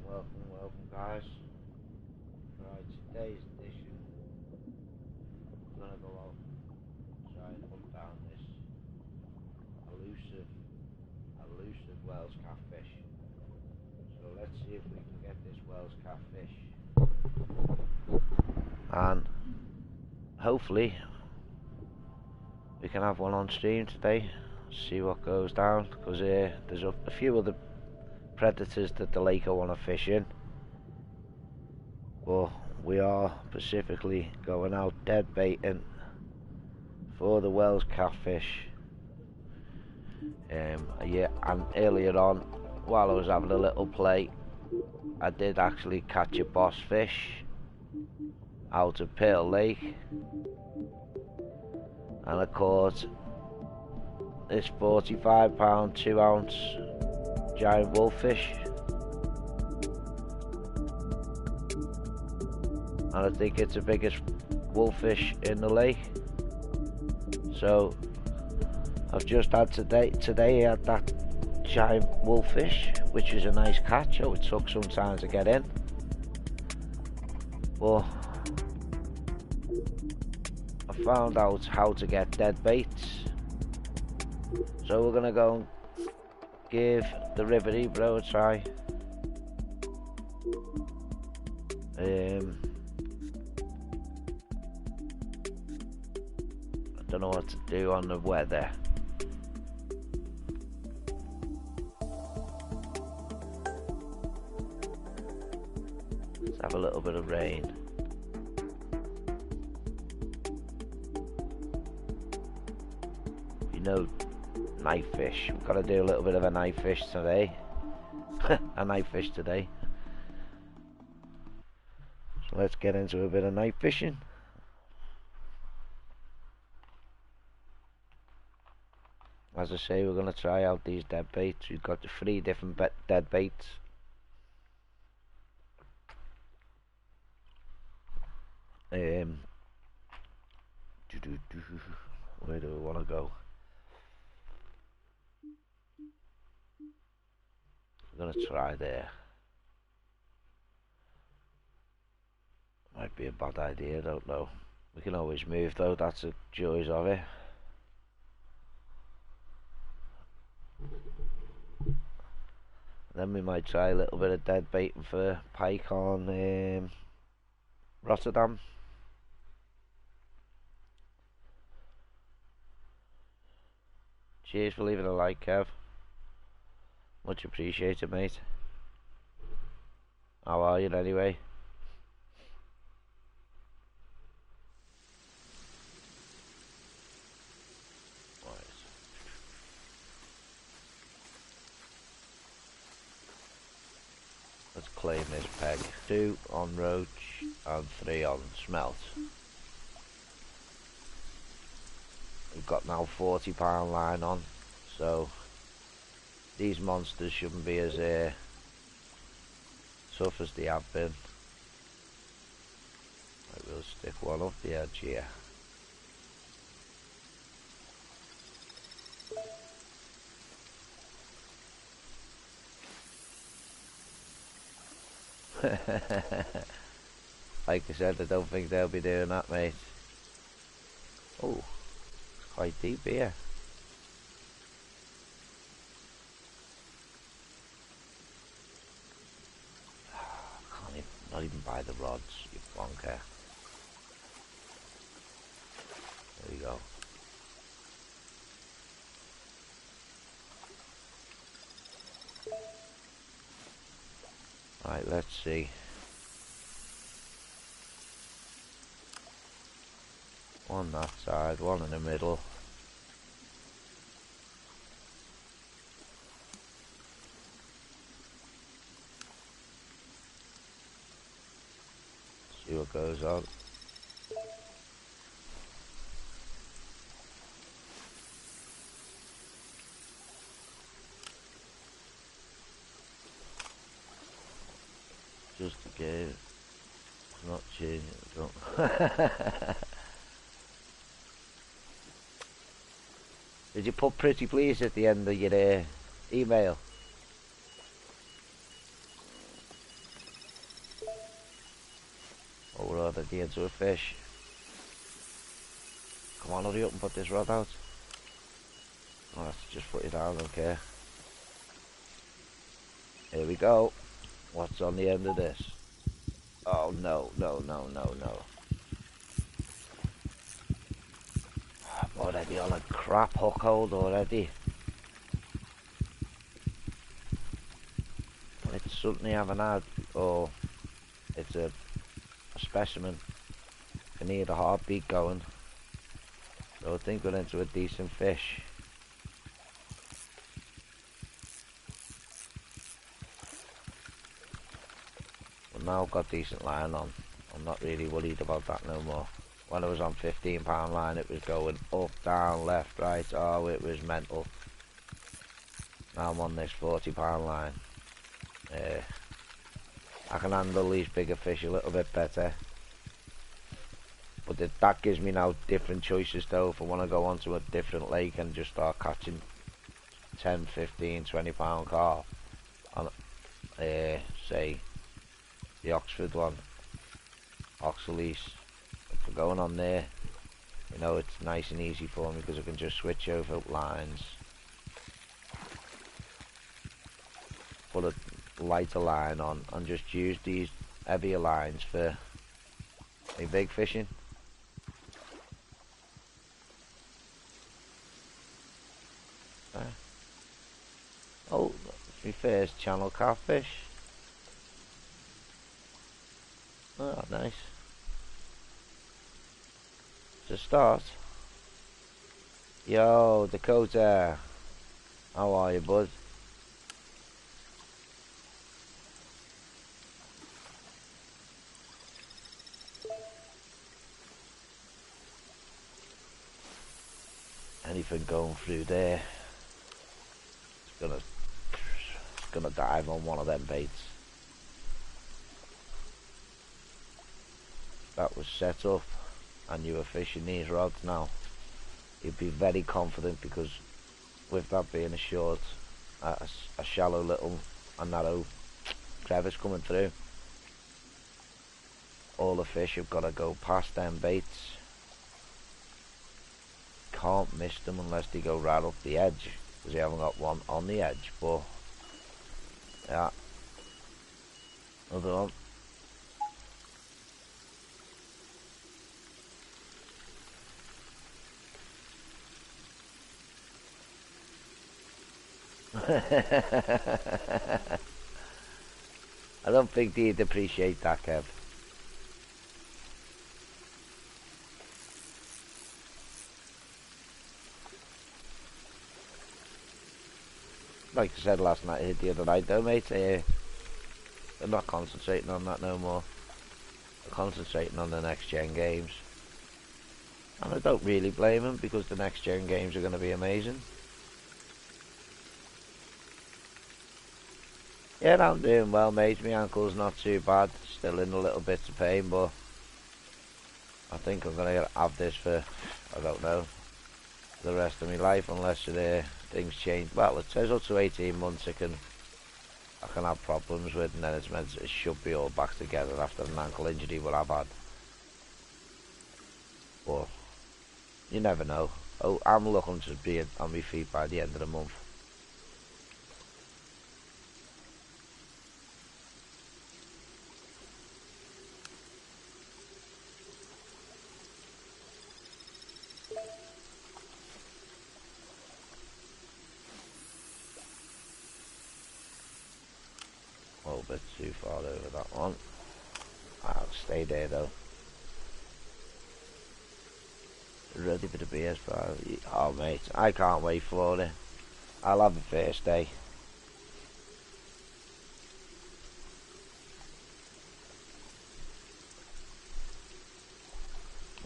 Welcome guys. Right, today's edition, we're gonna go out and try and hunt down this elusive Wels catfish. So let's see if we can get this Wels catfish, and hopefully we can have one on stream today. See what goes down, because there's a few other predators that the lake I want to fish in, but we are specifically going out dead baiting for the Wels catfish. Yeah, and earlier on, while I was having a little play, I did actually catch a boss fish out of Pearl Lake, and I caught this 45-pound 2-ounce giant wolffish, and I think it's the biggest wolffish in the lake. So I've just had today I had that giant wolffish, which is a nice catch. Oh, it took some time to get in, but I found out how to get dead baits, so we're gonna go and give the River Ebro a try. I don't know what to do on the weather. Let's have a little bit of rain. You know, knife fish. We've got to do a little bit of a knife fish today. A knife fish today. So let's get into a bit of knife fishing. As I say, we're going to try out these dead baits. We've got the 3 different dead baits. Where do we want to go? I'm gonna try there. Might be a bad idea, don't know. We can always move though, that's the joys of it. Then we might try a little bit of dead baiting for pike on Rotterdam. Cheers for leaving a like, Kev. Much appreciated, mate. How are you anyway? Right. Let's claim this peg. 2 on roach and 3 on smelt. We've got now 40-pound line on, so these monsters shouldn't be as tough as they have been. I will stick one up the edge here. Like I said, I don't think they'll be doing that, mate. Oh, it's quite deep here. Not even by the rods, you bonker. There we go. Right, let's see. One that side, one in the middle. See what goes on. Just a game. It's not changing. Did you put pretty please at the end of your email? already into a fish. Come on, hurry up and put this rod out. Oh, that's just put it down, I don't care. Here we go. What's on the end of this? Oh no, no, no, no, no. I'm already on a crap hook hold already. It's something I haven't had, or it's a specimen. I need a heartbeat going. So I think we're into a decent fish. But now I've got decent line on. I'm not really worried about that no more. When I was on £15 line, it was going up, down, left, right. Oh, it was mental. Now I'm on this £40 line. I can handle these bigger fish a little bit better. But that gives me now different choices though. If I want to go onto a different lake and just start catching 10, 15, £20 carp on, say, the Oxford one, Oxalese. If we're going on there, you know, it's nice and easy for me because I can just switch over lines, put a lighter line on, and just use these heavier lines for my big fishing. Oh, that's my first channel catfish. Oh, nice. To start. Yo, Dakota. How are you, bud? Anything going through there, it's gonna dive on one of them baits. That was set up and you were fishing these rods now, you'd be very confident, because with that being a short, a shallow little and narrow crevice coming through, all the fish have got to go past them baits. Can't miss them unless they go right up the edge, because they haven't got one on the edge. But yeah, another one. I don't think they'd appreciate that, Kev. Like I said last night, the other night though, mate, they're not concentrating on that no more. They're concentrating on the next gen games. And I don't really blame them, because the next gen games are going to be amazing. Yeah, I'm doing well, mate. My ankle's not too bad. Still in a little bit of pain, but I think I'm going to have this for, I don't know, the rest of my life, unless things change. Well, it says up to 18 months I can have problems with, and then it should be all back together after an ankle injury what I've had. But you never know. Oh, I'm looking to be on my feet by the end of the month. A little bit too far over that one. I'll stay there though. Ready for the BS5. Oh mate, I can't wait for it. I'll have a first day.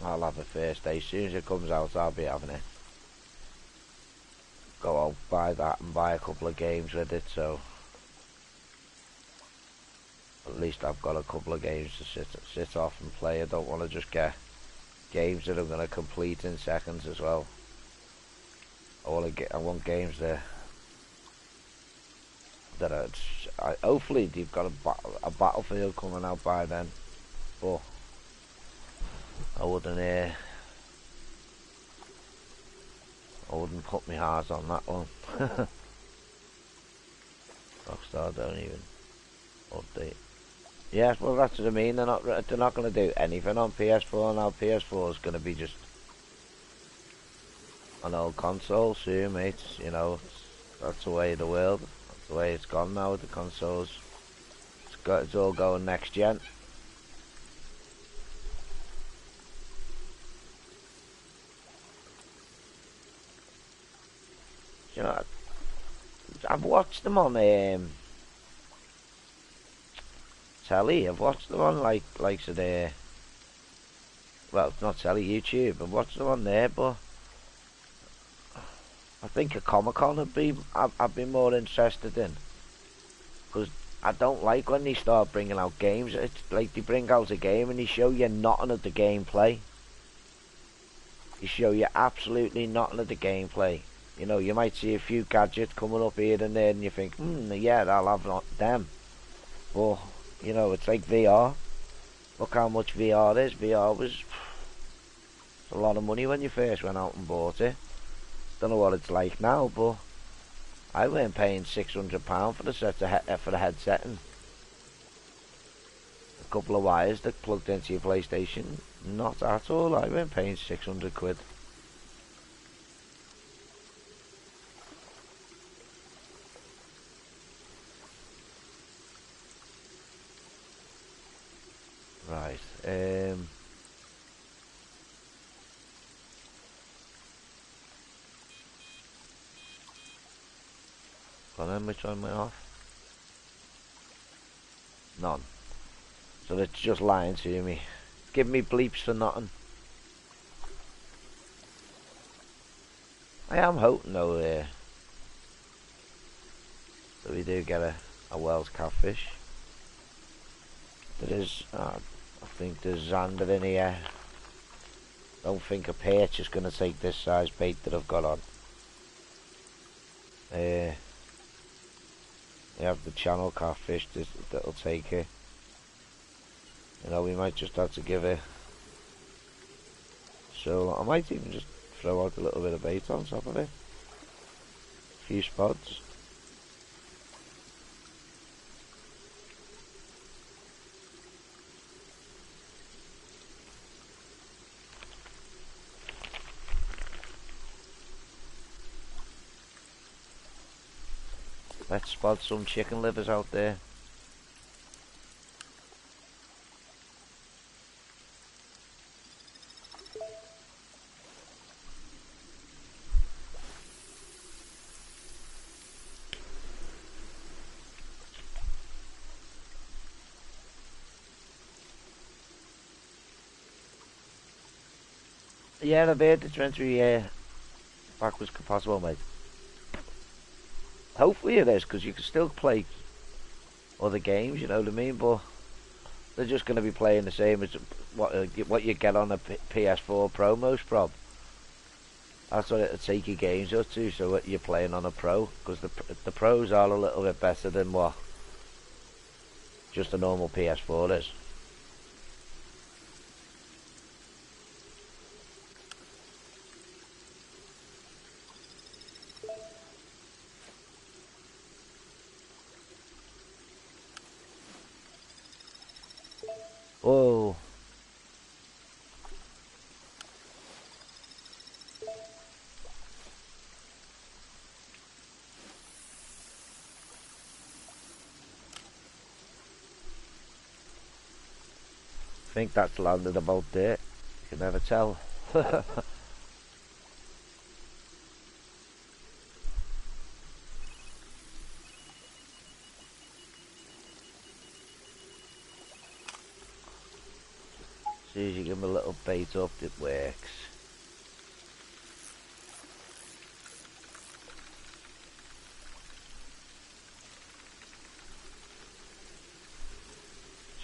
I'll have a first day. As soon as it comes out, I'll be having it. Go out, buy that and buy a couple of games with it, so at least I've got a couple of games to sit off and play. I don't want to just get games that I'm going to complete in seconds as well. I want games that hopefully they've got a Battlefield coming out by then. But I wouldn't put my heart on that one. Rockstar don't even update. Yeah, well that's what I mean. They're not going to do anything on PS4 now. PS4 is going to be just an old console soon, mate. You know, that's the way of the world. That's the way it's gone now with the consoles. It's all going next gen. You know, I've watched them on telly. I've watched them on like the well, not telly, YouTube. I've watched them on there, but I think a Comic-Con I'd be more interested in, because I don't like when they start bringing out games. It's like they bring out a game and they show you nothing of the gameplay. They show you absolutely nothing of the gameplay. You know, you might see a few gadgets coming up here and there, and you think, yeah, I'll have them. But you know, it's like VR. Look how much VR is. VR was a lot of money when you first went out and bought it. Don't know what it's like now, but I weren't paying £600 for the for the headset and a couple of wires that plugged into your PlayStation. Not at all. I weren't paying 600 quid. Right. How much am I off? None. So it's just lying to me. Give me bleeps for nothing. I am hoping though that we do get a Wels Catfish. There is, I think there's Xander in here. Don't think a perch is going to take this size bait that I've got on. We have the channel catfish that'll take it. You know, we might just have to give it. So I might even just throw out a little bit of bait on top of it. A few spots. Let's spot some chicken livers out there. Yeah, I've heard it's meant to be backwards compatible, mate. Hopefully it is, because you can still play other games, you know what I mean, but they're just going to be playing the same as what you get on a PS4 Pro most prob. That's what it'll take your games up to, so what you're playing on a Pro, because the Pros are a little bit better than what just a normal PS4 is. Whoa. I think that's landed about there. You can never tell. As soon as you give them a little bait up, it works.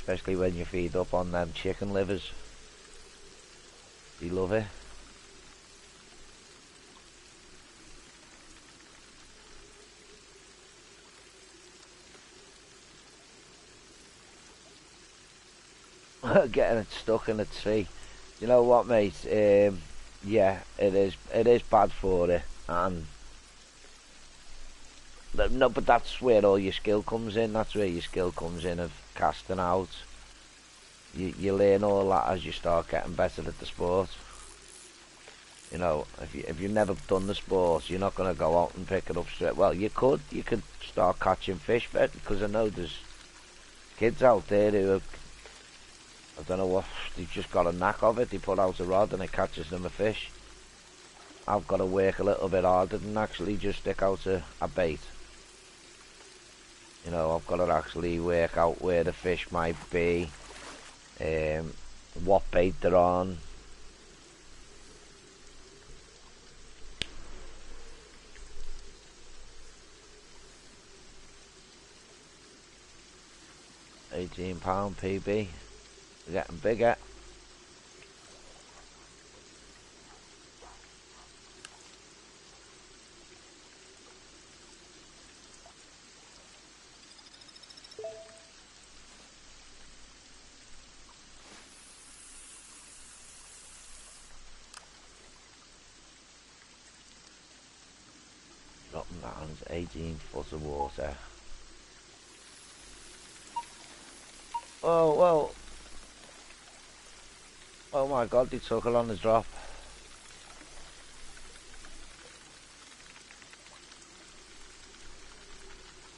Especially when you feed up on them chicken livers. You love it. Getting it stuck in a tree. You know what, mate? Yeah, it is. It is bad for it, and no, but that's where all your skill comes in. That's where your skill comes in of casting out. You learn all that as you start getting better at the sport. You know, if you've never done the sport, you're not gonna go out and pick it up straight. Well, you could start catching fish, but because I know there's kids out there who have, I don't know what, they've just got a knack of it. They put out a rod and it catches them a fish. I've got to work a little bit harder than actually just stick out a bait. You know, I've got to actually work out where the fish might be, what bait they're on. £18 PB. We're getting bigger. Dropping down 18 foot of water. Oh, well. Oh my god, they took her on the drop.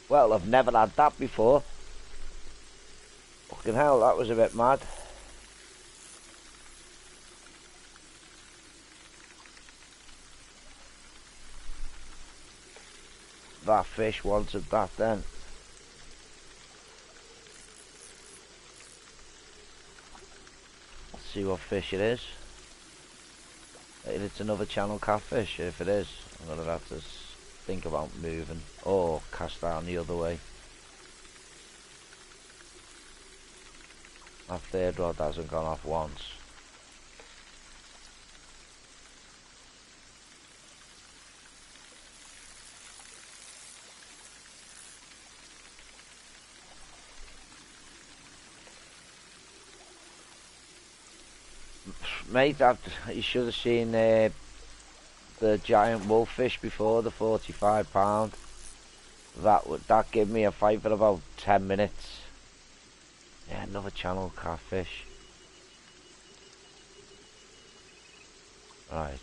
Well, I've never had that before. Fucking hell, that was a bit mad. That fish wanted that then. Let's see what fish it is. If it's another channel catfish, if it is, I'm gonna have to think about moving or cast down the other way. That third rod hasn't gone off once. Mate, you should have seen the giant wolffish before, the £45. That gave me a fight for about 10 minutes. Yeah, another channel catfish. Right.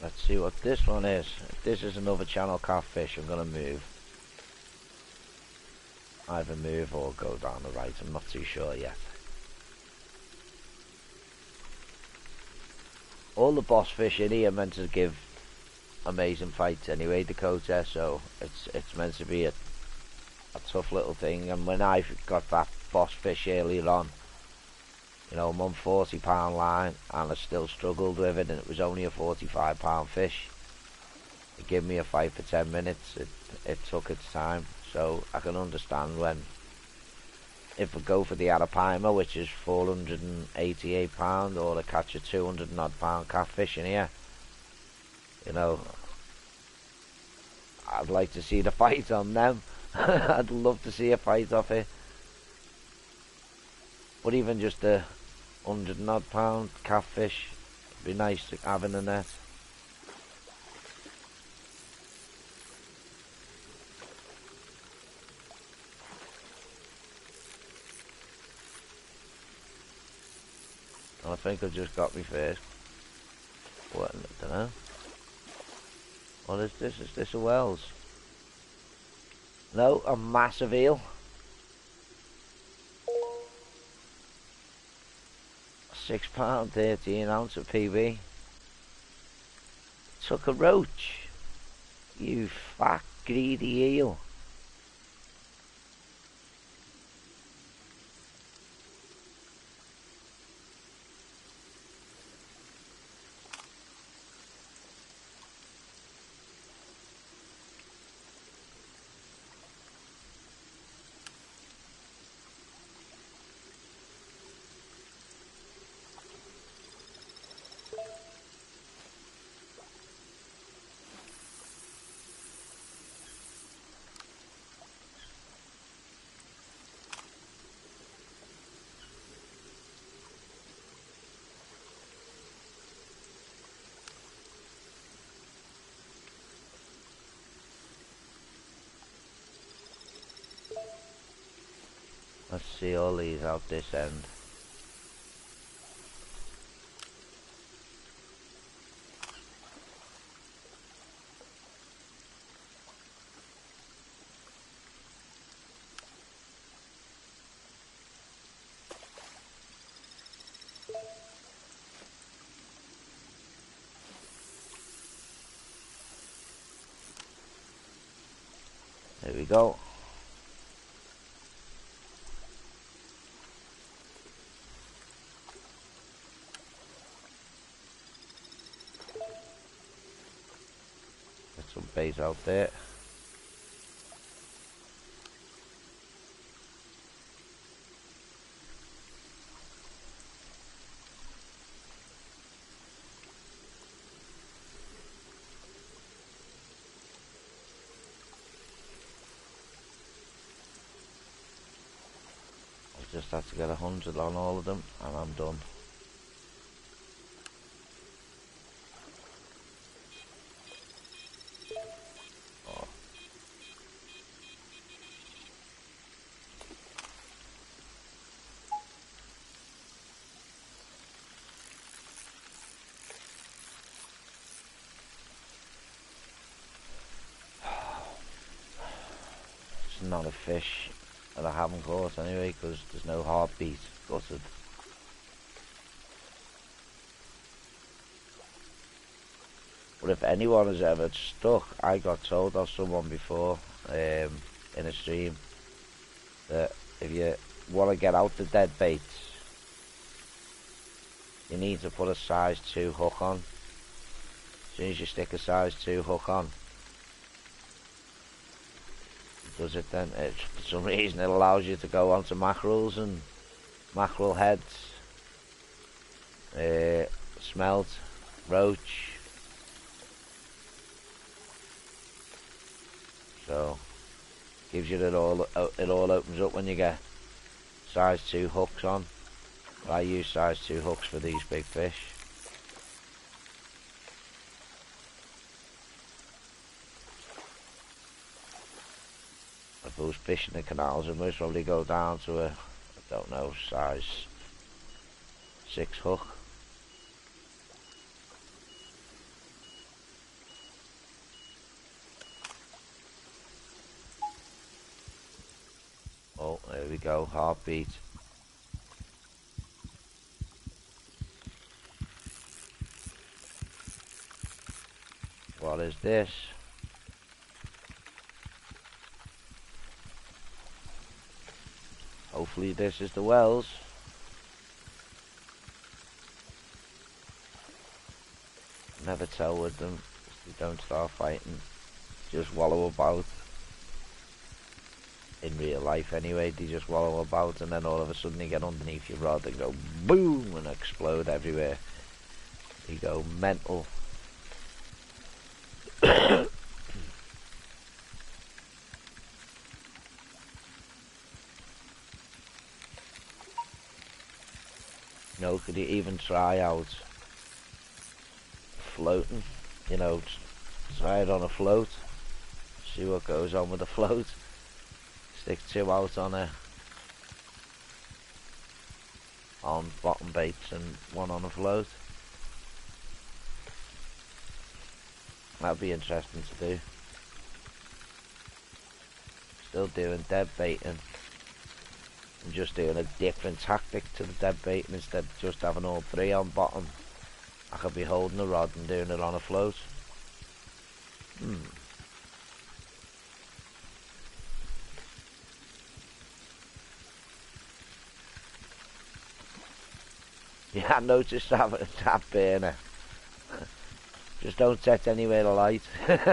Let's see what this one is. If this is another channel catfish, I'm gonna move. Either move or go down the right, I'm not too sure yet. All the boss fish in here are meant to give amazing fights anyway, Dakota, so it's meant to be a tough little thing. And when I got that boss fish earlier on, you know, I'm on £40 line and I still struggled with it, and it was only a £45 fish. It gave me a fight for 10 minutes. It took its time, so I can understand when, if I go for the Arapaima, which is £488, or to catch a 200 and odd pound catfish in here, you know, I'd like to see the fight on them. I'd love to see a fight off it. But even just a 100 and odd pound catfish would be nice to have in the net. I think I've just got me first. What? I don't know. What is this? Is this a Wels? No, a massive eel. £6, 13 ounce of PB. Took a roach. You fat greedy eel. Let's see all these out this end. There we go. Get some bait out there. Just have to get 100 on all of them and I'm done. Oh. It's not a fish that I haven't caught anyway because there's no heartbeat. Gutted. But if anyone has ever stuck, I got told of someone before in a stream that if you want to get out the dead baits, you need to put a size 2 hook on. As soon as you stick a size 2 hook on, it does it then. For some reason it allows you to go onto mackerels and mackerel heads, smelt, roach. So gives you it all opens up when you get size 2 hooks on. I use size 2 hooks for these big fish. If I was fishing the canals, I'd most probably go down to a, I don't know, size 6 hook. Oh, there we go, heartbeat. What is this? Hopefully this is the Wels. Never tell with them, they don't start fighting, just wallow about. In real life anyway, they just wallow about and then all of a sudden they get underneath your rod and go boom and explode everywhere. You go mental. You know, could you even try out floating? You know, try it on a float. See what goes on with the float. Stick 2 out on bottom baits and 1 on a float. That'd be interesting to do. Still doing dead baiting. I'm just doing a different tactic to the dead baiting. Instead of just having all 3 on bottom, I could be holding the rod and doing it on a float. Yeah, I noticed that burner. Just don't set anywhere to light. I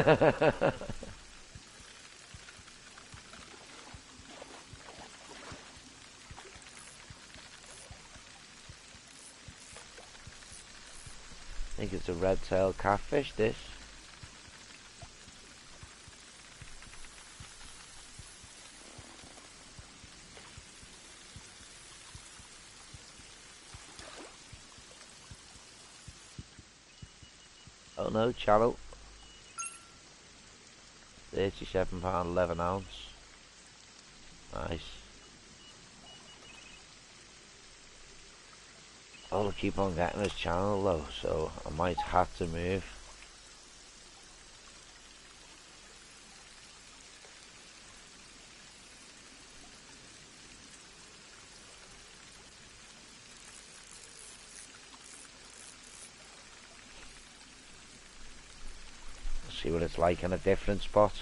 think it's a red-tailed catfish, this. Oh no, channel. £37, 11 ounce. Nice. All I keep on getting is channel though, so I might have to move. See what it's like in a different spot.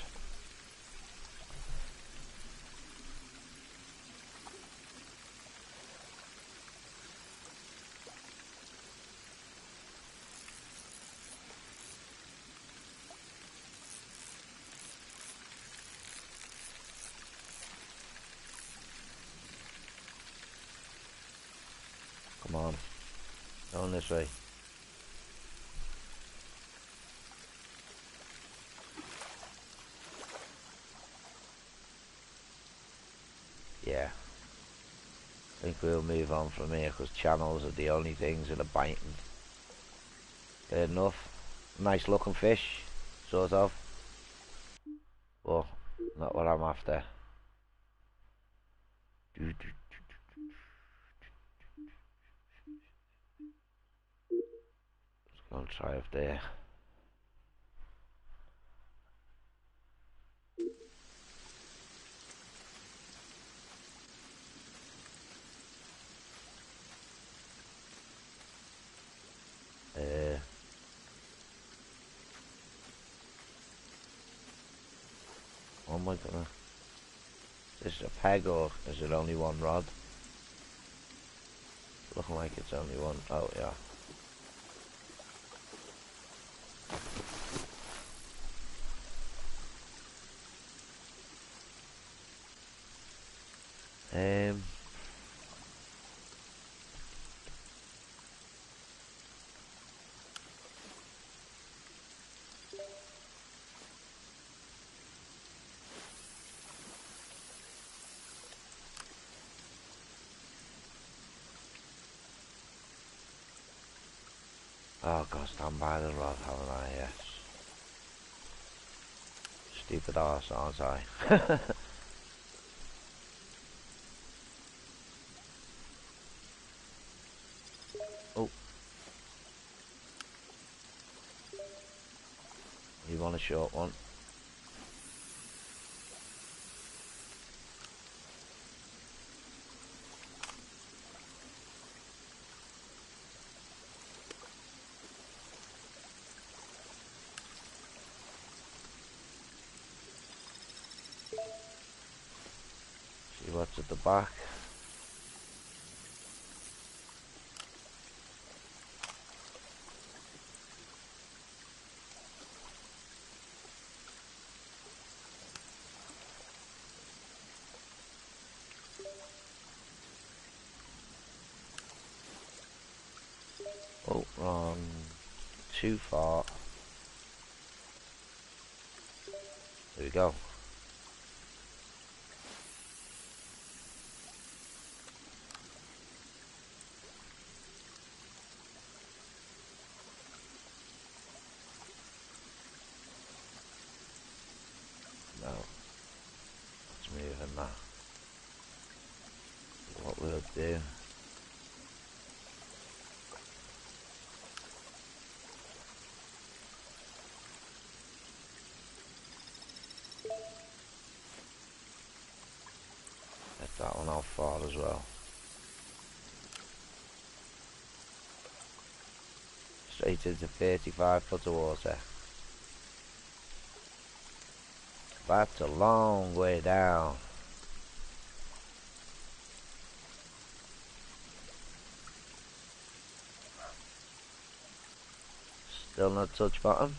Come on, going this way. Yeah, I think we'll move on from here because channels are the only things that are biting. Fair enough. Nice looking fish, sort of. But not what I'm after. Let's go and try up there. Oh my god. Is this a peg or is it only one rod? Looking like it's only one. Oh yeah. Oh god, stand by the rod, haven't I? Yes. Stupid arse, aren't I? Oh. You want a short one? See what's at the back. Oh, wrong. Too far. There we go. No. Let's move in that. What we'll do. Get that one off far as well. Straight into 35 foot of water. That's a long way down. Still not touch bottom.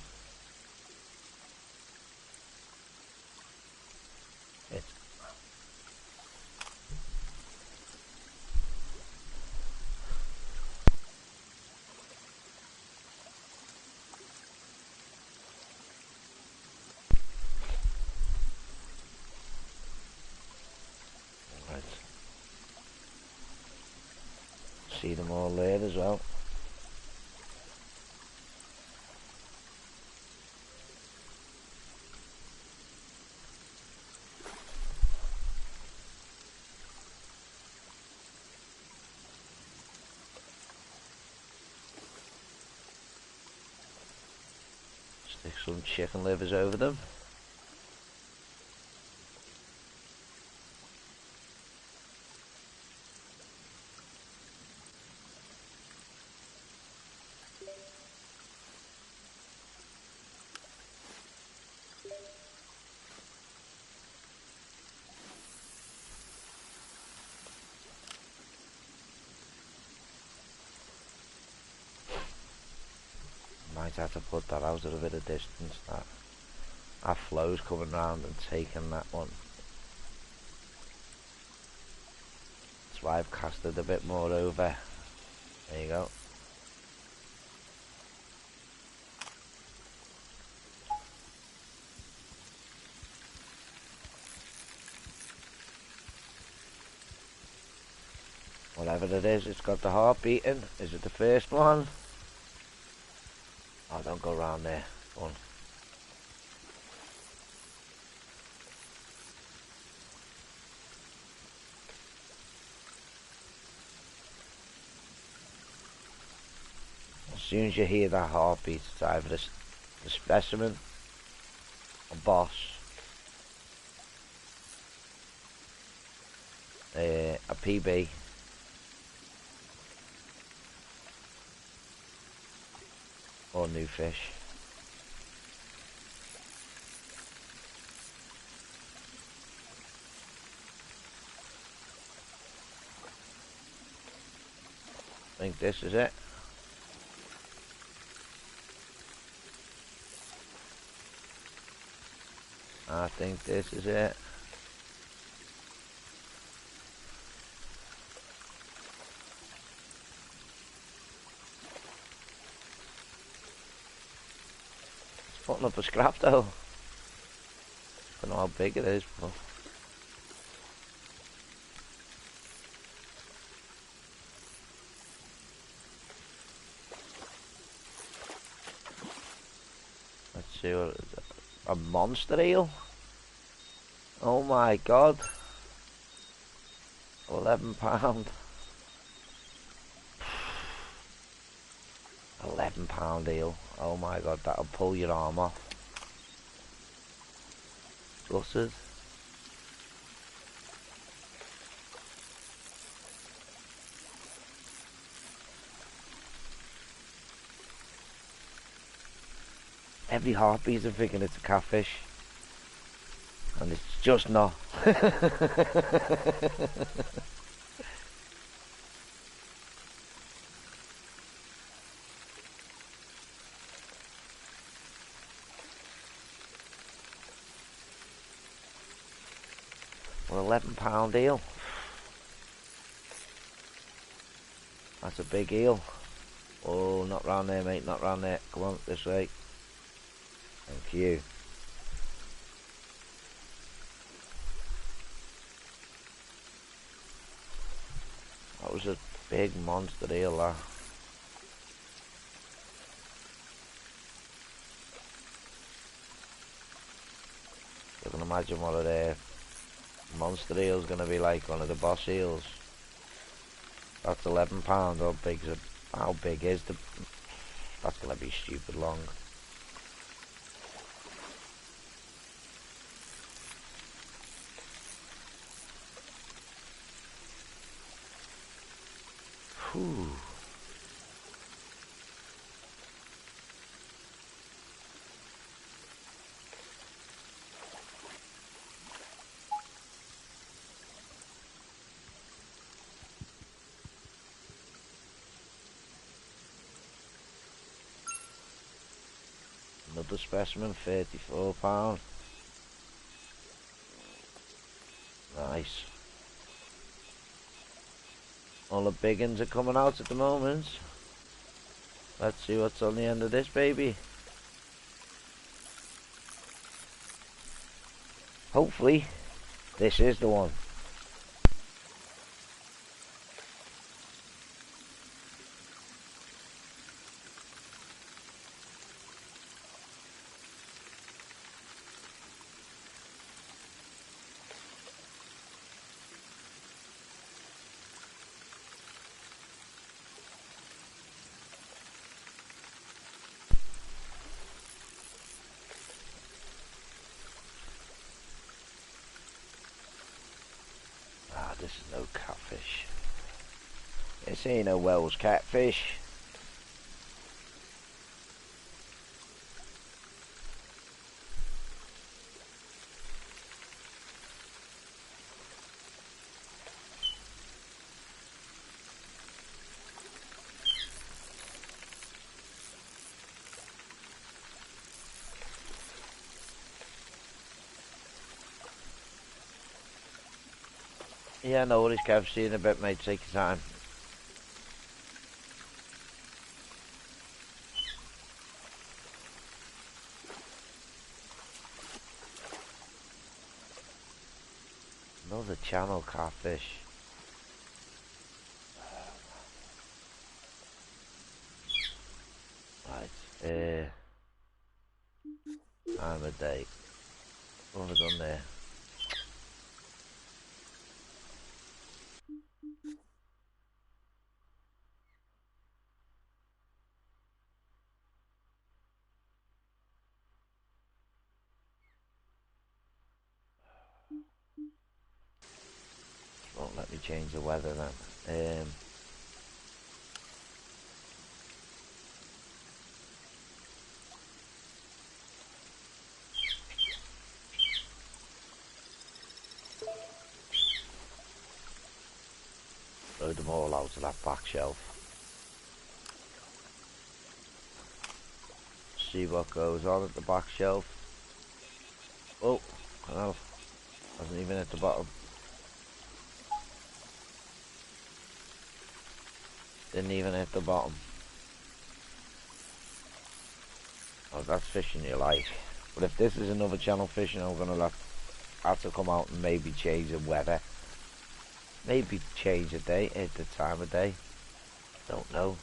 It's right. See them all there as well. Stick some chicken livers over them. Might have to put that out at a bit of distance. That flow's coming round and taking that one. That's why I've casted a bit more over. There you go. Whatever it is, it's got the heart beating. Is it the first one? Oh, don't go around there. Go on. As soon as you hear that heartbeat, it's either the specimen, a boss, a PB, or new fish. I think this is it. I think this is it. It's putting up a scrap though. Don't know how big it is, but let's see what it is. A monster eel? Oh my god. £11. £11 eel. Oh my god, that'll pull your arm off. Gutted. Every heartbeat I'm thinking it's a catfish. And it's just not. Well, £11 eel. That's a big eel. Oh, not round there, mate, not round there. Come on, this way. Thank you. That was a big monster eel, that. You can imagine what a monster eel is going to be like, one of the boss eels. That's £11. How big is the? That's going to be stupid long. Whew. Another specimen, £34. Nice. All the big ones are coming out at the moment. Let's see what's on the end of this baby. Hopefully, this is the one. This ain't a Wels Catfish. Yeah, no worries, Kev. See you in a bit, mate. Take your time. Another channel catfish. Right. Time of day. What have I done there? Won't let me change the weather then. Load them all out of that back shelf. See what goes on at the back shelf. Oh, well, hasn't even hit the bottom. Didn't even hit the bottom. Oh, that's fishing you like. But if this is another channel fishing, I'm gonna have to come out and maybe change the weather. Maybe change the day at the time of day. Don't know.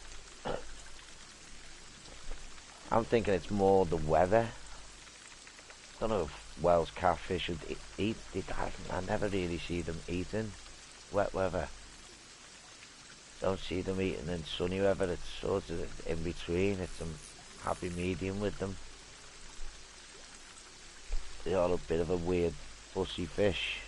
I'm thinking it's more the weather. Don't know if Wels Catfish would eat. I never really see them eating wet weather. Don't see them eating in sunny weather. It's sort of in between. It's a happy medium with them. They are a bit of a weird fussy fish.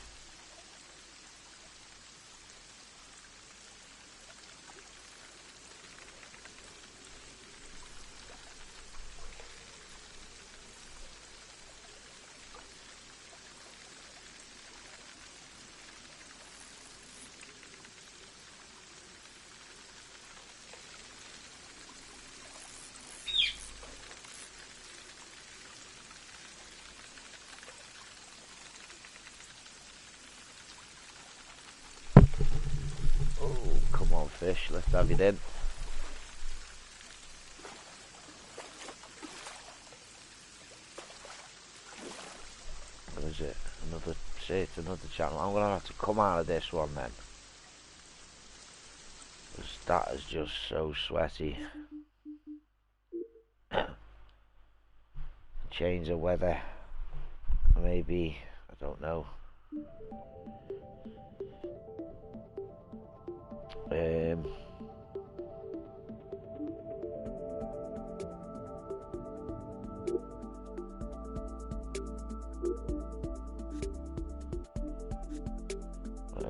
Oh, come on fish, let's have it in. What is it? It's another channel. I'm gonna have to come out of this one then. Because that is just so sweaty. Change the weather. Maybe, I don't know.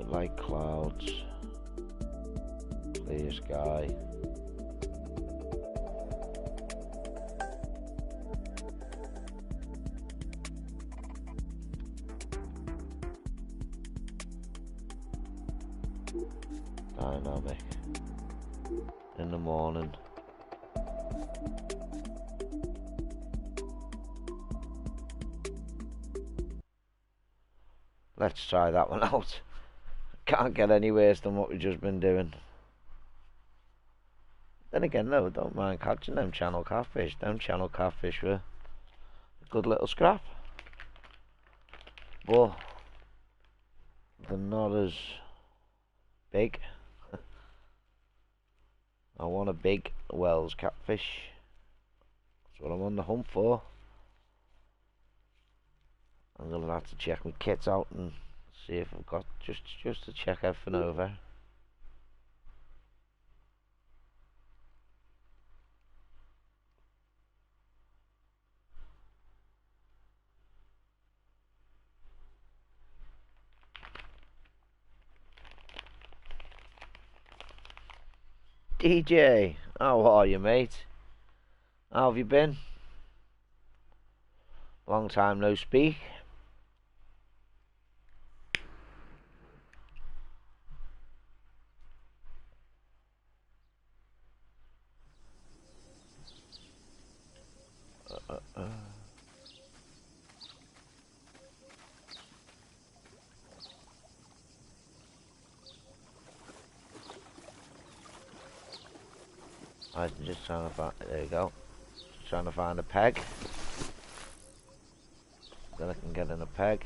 Light clouds, clear sky. Dynamic in the morning. Let's try that one out. Can't get any worse than what we've just been doing. Then again, no, don't mind catching them channel catfish. Them channel catfish were a good little scrap. But they're not as big. I want a big Wels Catfish. That's what I'm on the hunt for. I'm gonna have to check my kits out and see if I've got just to check everything over. DJ, how are you, mate? How have you been? Long time no speak. I'm just trying to find. There you go. Just trying to find a peg. Then I can get in a peg.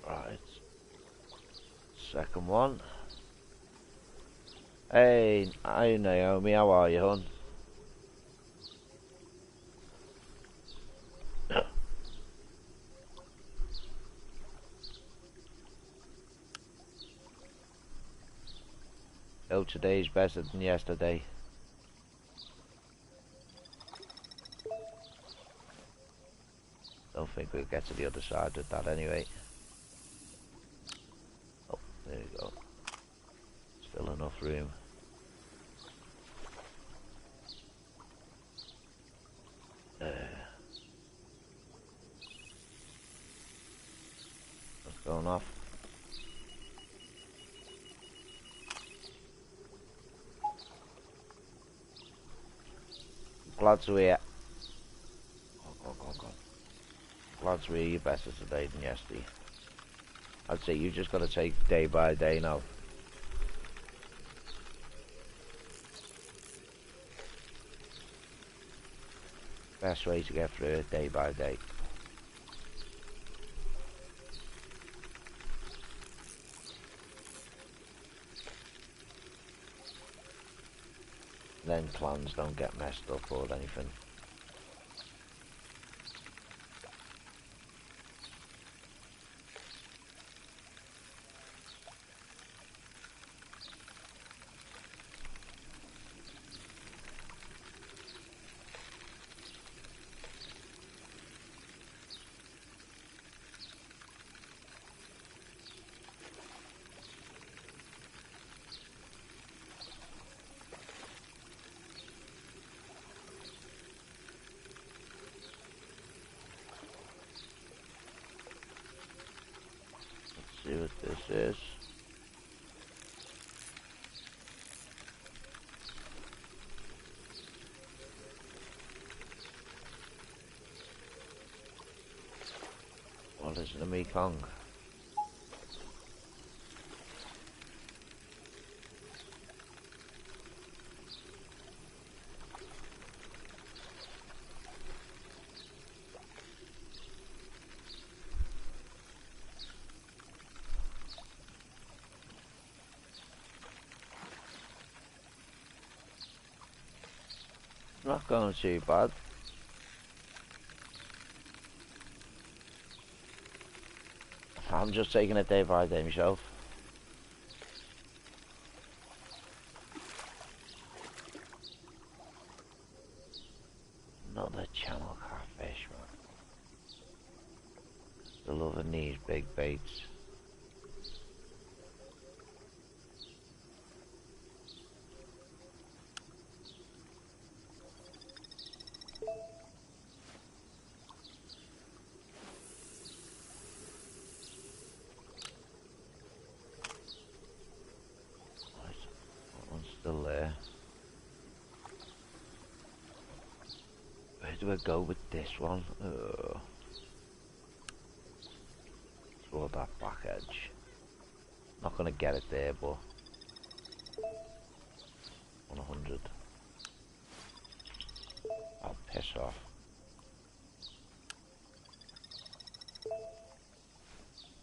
Right. Second one. Hey, hi Naomi, how are you, hon? Oh, today's better than yesterday. Don't think we'll get to the other side with that anyway. Oh, there you go. Still enough room. What's going off? Glad to hear. Glad to hear you better today than yesterday. I'd say you just got to take day by day now. Best way to get through it, day by day. Then plans don't get messed up or anything. See what this is. What is the Mekong? Not going too bad. I'm just taking it day by day myself. Another channel catfish, man. Still loving these big baits. Still there. Where do I go with this one? Toward that back edge. Not gonna get it there, but 100. I'll piss off.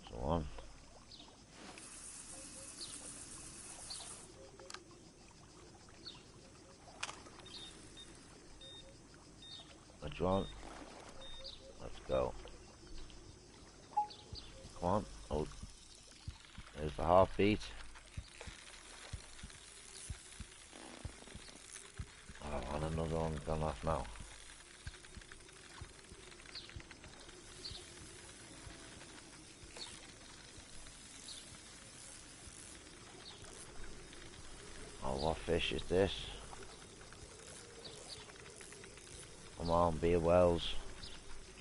So on. What do you want? go. Come on. Oh, there's the heartbeat. Oh, and another one's gone off now. Oh, what fish is this? Come on, be a Wels.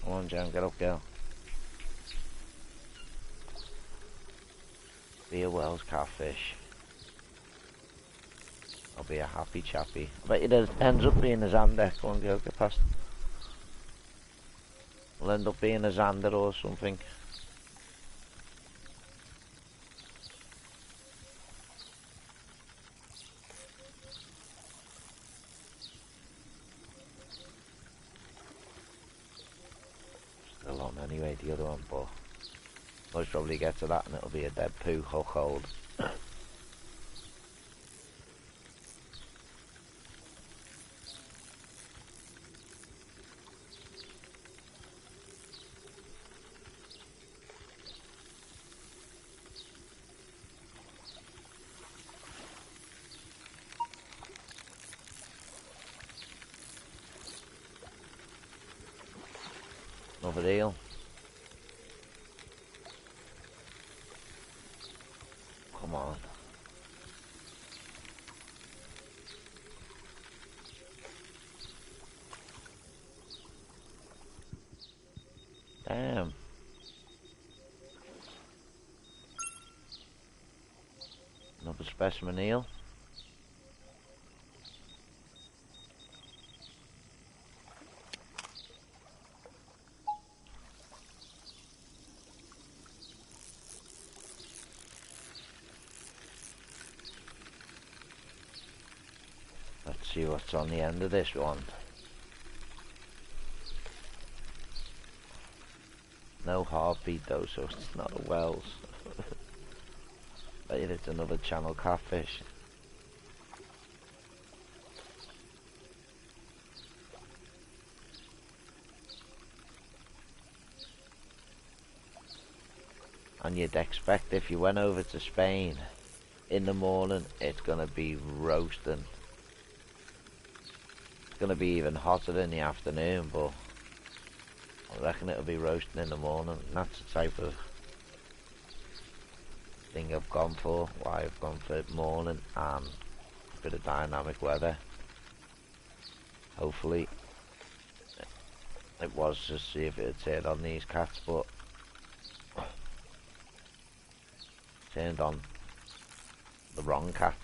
Come on, Jem, get up, girl. Be a Wels Catfish. I'll be a happy chappy. I bet you that ends up being a Xander. Come on, girl, get past. Will end up being a Xander or something. Still on anyway, the other one, but most probably get to that and it'll be a dead poo hook hold. Another eel. Come on. Damn. Another specimen eel. Let's see what's on the end of this one. No heartbeat though, so it's not a Wels. Bet it's another channel catfish. And you'd expect if you went over to Spain in the morning, it's gonna be roasting. It's gonna be even hotter in the afternoon, but I reckon it'll be roasting in the morning. And that's the type of thing I've gone for. Why I've gone for morning and a bit of dynamic weather. Hopefully it was to see if it turned on these cats, but turned on the wrong cats.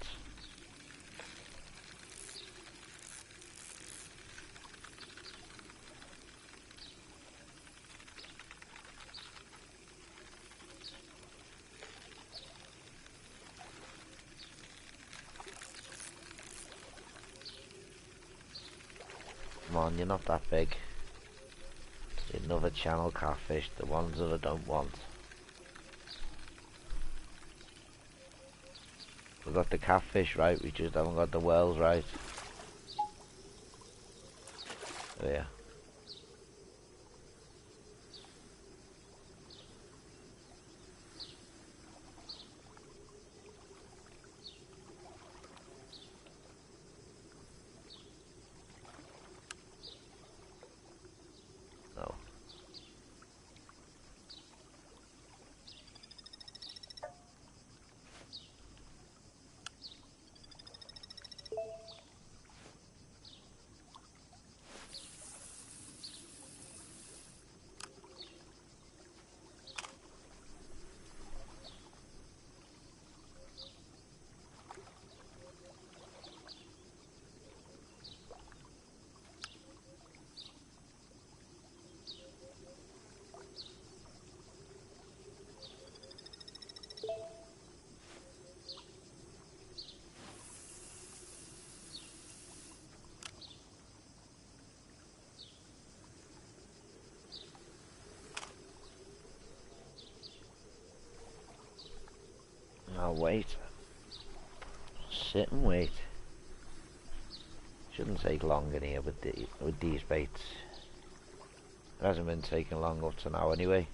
Come on, you're not that big. You're another channel catfish, the ones that I don't want. We got the catfish right, we just haven't got the Wels right. There. No. I'll wait. Sit and wait. Shouldn't take long in here with these baits. It hasn't been taking long up to now anyway.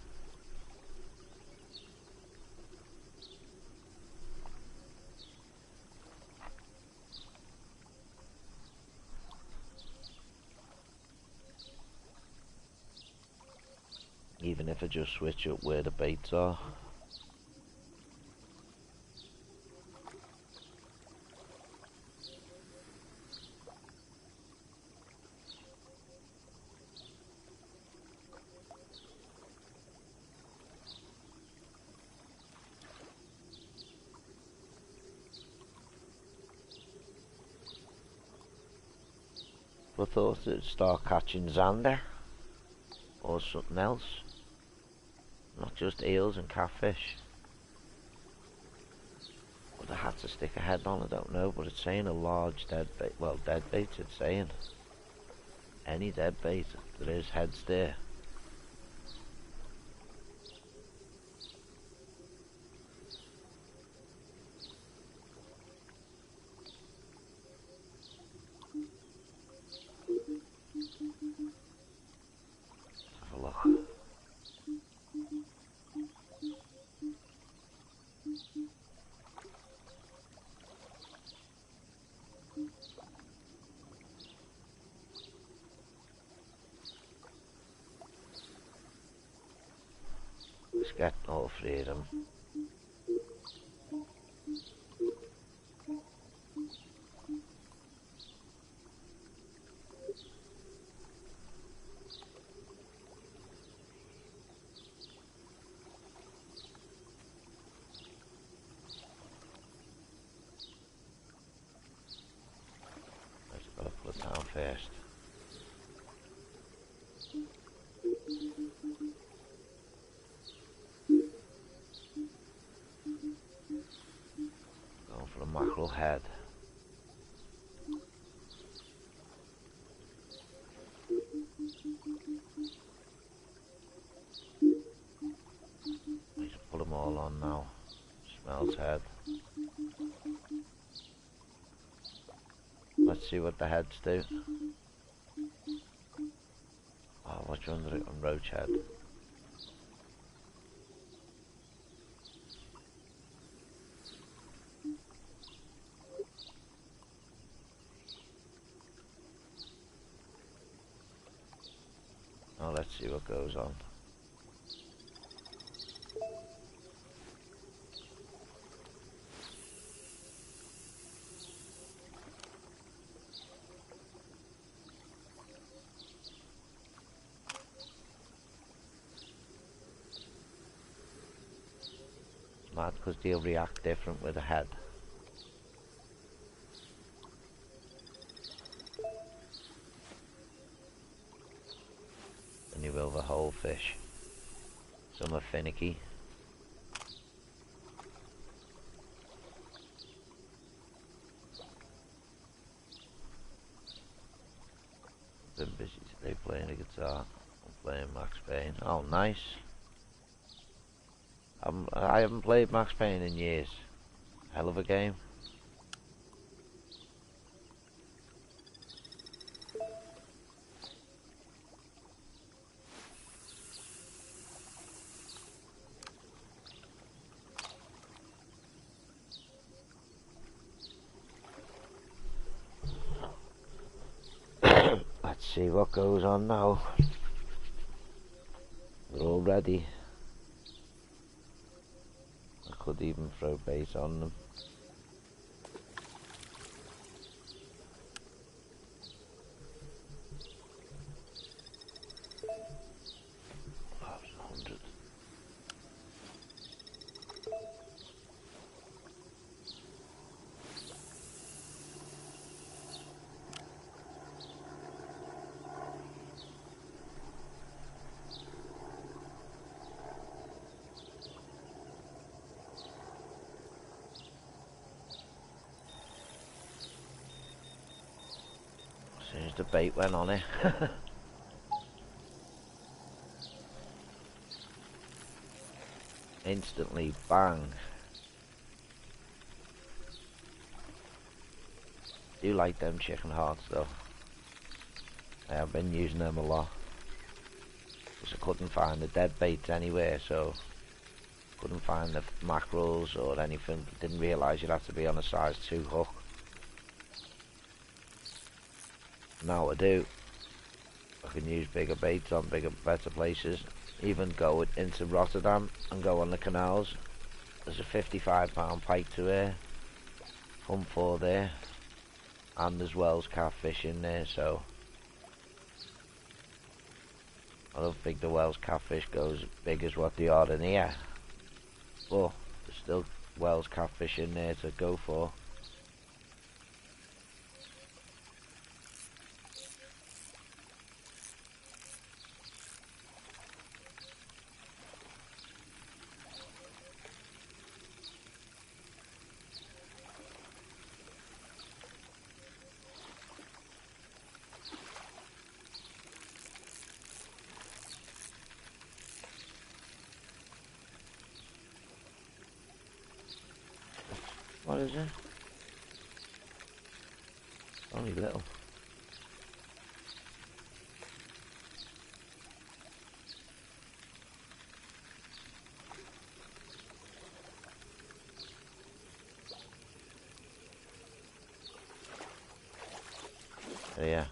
Even if I just switch up where the baits are. I thought it'd start catching zander or something else, not just eels and catfish. But I had to stick a head on, I don't know, but it's saying a large dead bait. Well, dead bait it's saying. Any dead bait, there is heads there. Have a look. Let's get all three of them. I've got to put it down first. Going for the mackerel head. Need to put them all on now. Smells head. Let's see what the heads do. Oh, what's under it on roach head? Oh, let's see what goes on. Mad, because they'll react different with a head. Than you will the whole fish. Some are finicky. Been busy today playing the guitar. I'm playing Max Payne. Oh, nice. I haven't played Max Payne in years. Hell of a game. Let's see what goes on now. We're all ready. I could even throw bait on them. Oh, it's 100. As soon as the bait went on it. Instantly, bang. Do like them chicken hearts though. I have been using them a lot. because I couldn't find the dead baits anywhere, so couldn't find the mackerels or anything. Didn't realise you'd have to be on a size 2 hook. Now I do. I can use bigger baits on better places. Even go into Rotterdam and go on the canals. There's a £55 pike to hunt for there, and there's Wels Catfish in there, so I don't think the Wels Catfish goes as big as what they are in here, but there's still Wels Catfish in there to go for. What is it? Only little. Yeah.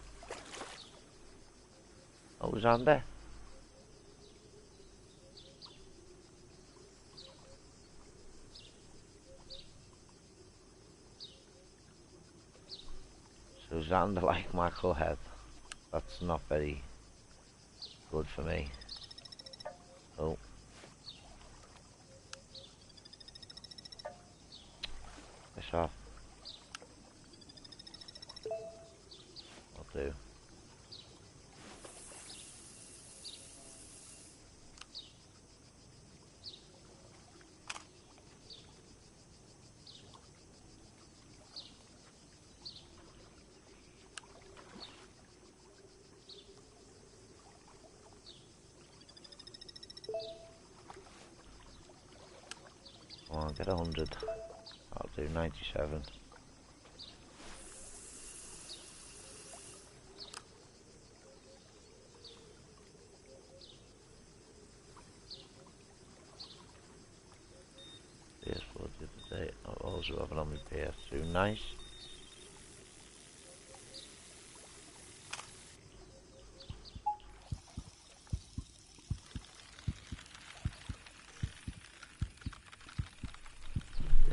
What was on there? So Xander like mackerel head. That's not very good for me. Oh. Piss off. I'll do. Come on, get 100. I'll do 97. PS4 the other day. I also have it on my PS2. Nice.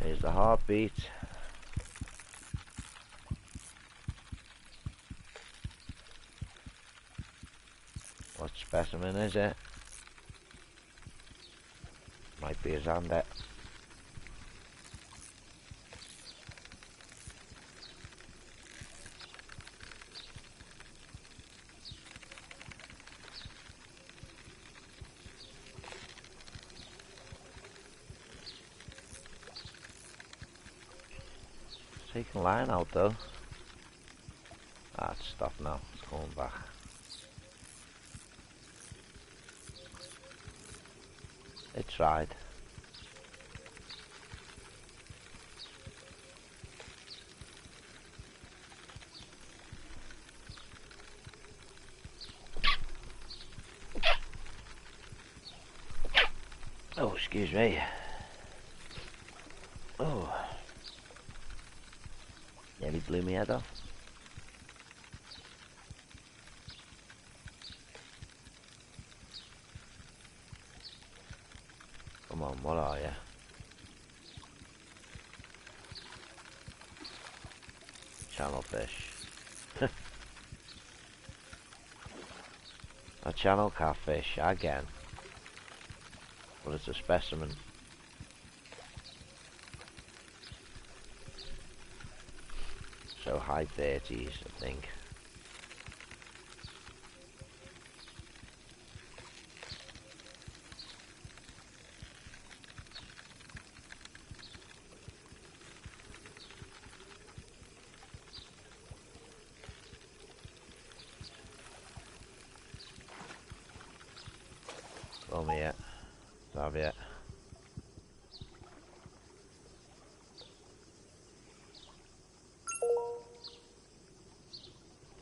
There's the heartbeat. What specimen is it? Might be a Xander. Taking line out though. Ah, it's stopped now. It's coming back. It tried. Oh, excuse me. Oh. Nearly blew me head off. Come on, what are you? Channel fish. A channel catfish, again. But it's a specimen. So high 30s, I think. Roll me yet. Have yet.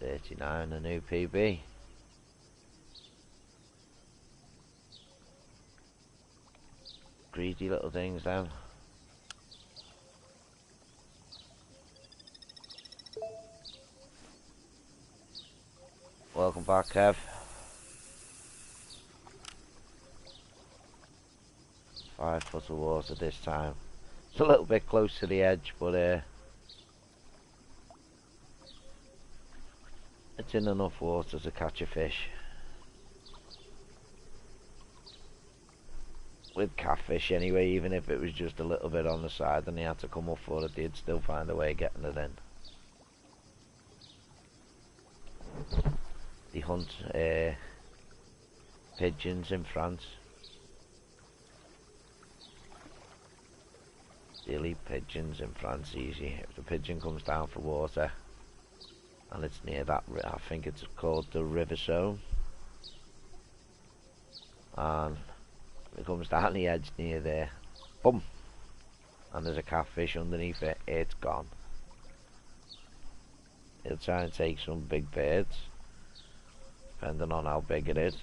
$39, a new PB. greedy little things then. Welcome back, Kev. 5 foot of water this time. It's a little bit close to the edge, but it's in enough water to catch a fish. With catfish anyway, even if it was just a little bit on the side and they had to come up for it, they'd still find a way of getting it in. They hunt pigeons in France. They'll eat pigeons in France easy. If the pigeon comes down for water and it's near that, I think it's called the River Zone, and it comes down the edge near there, boom, and there's a catfish underneath it, it's gone. He'll try and take some big birds, depending on how big it is,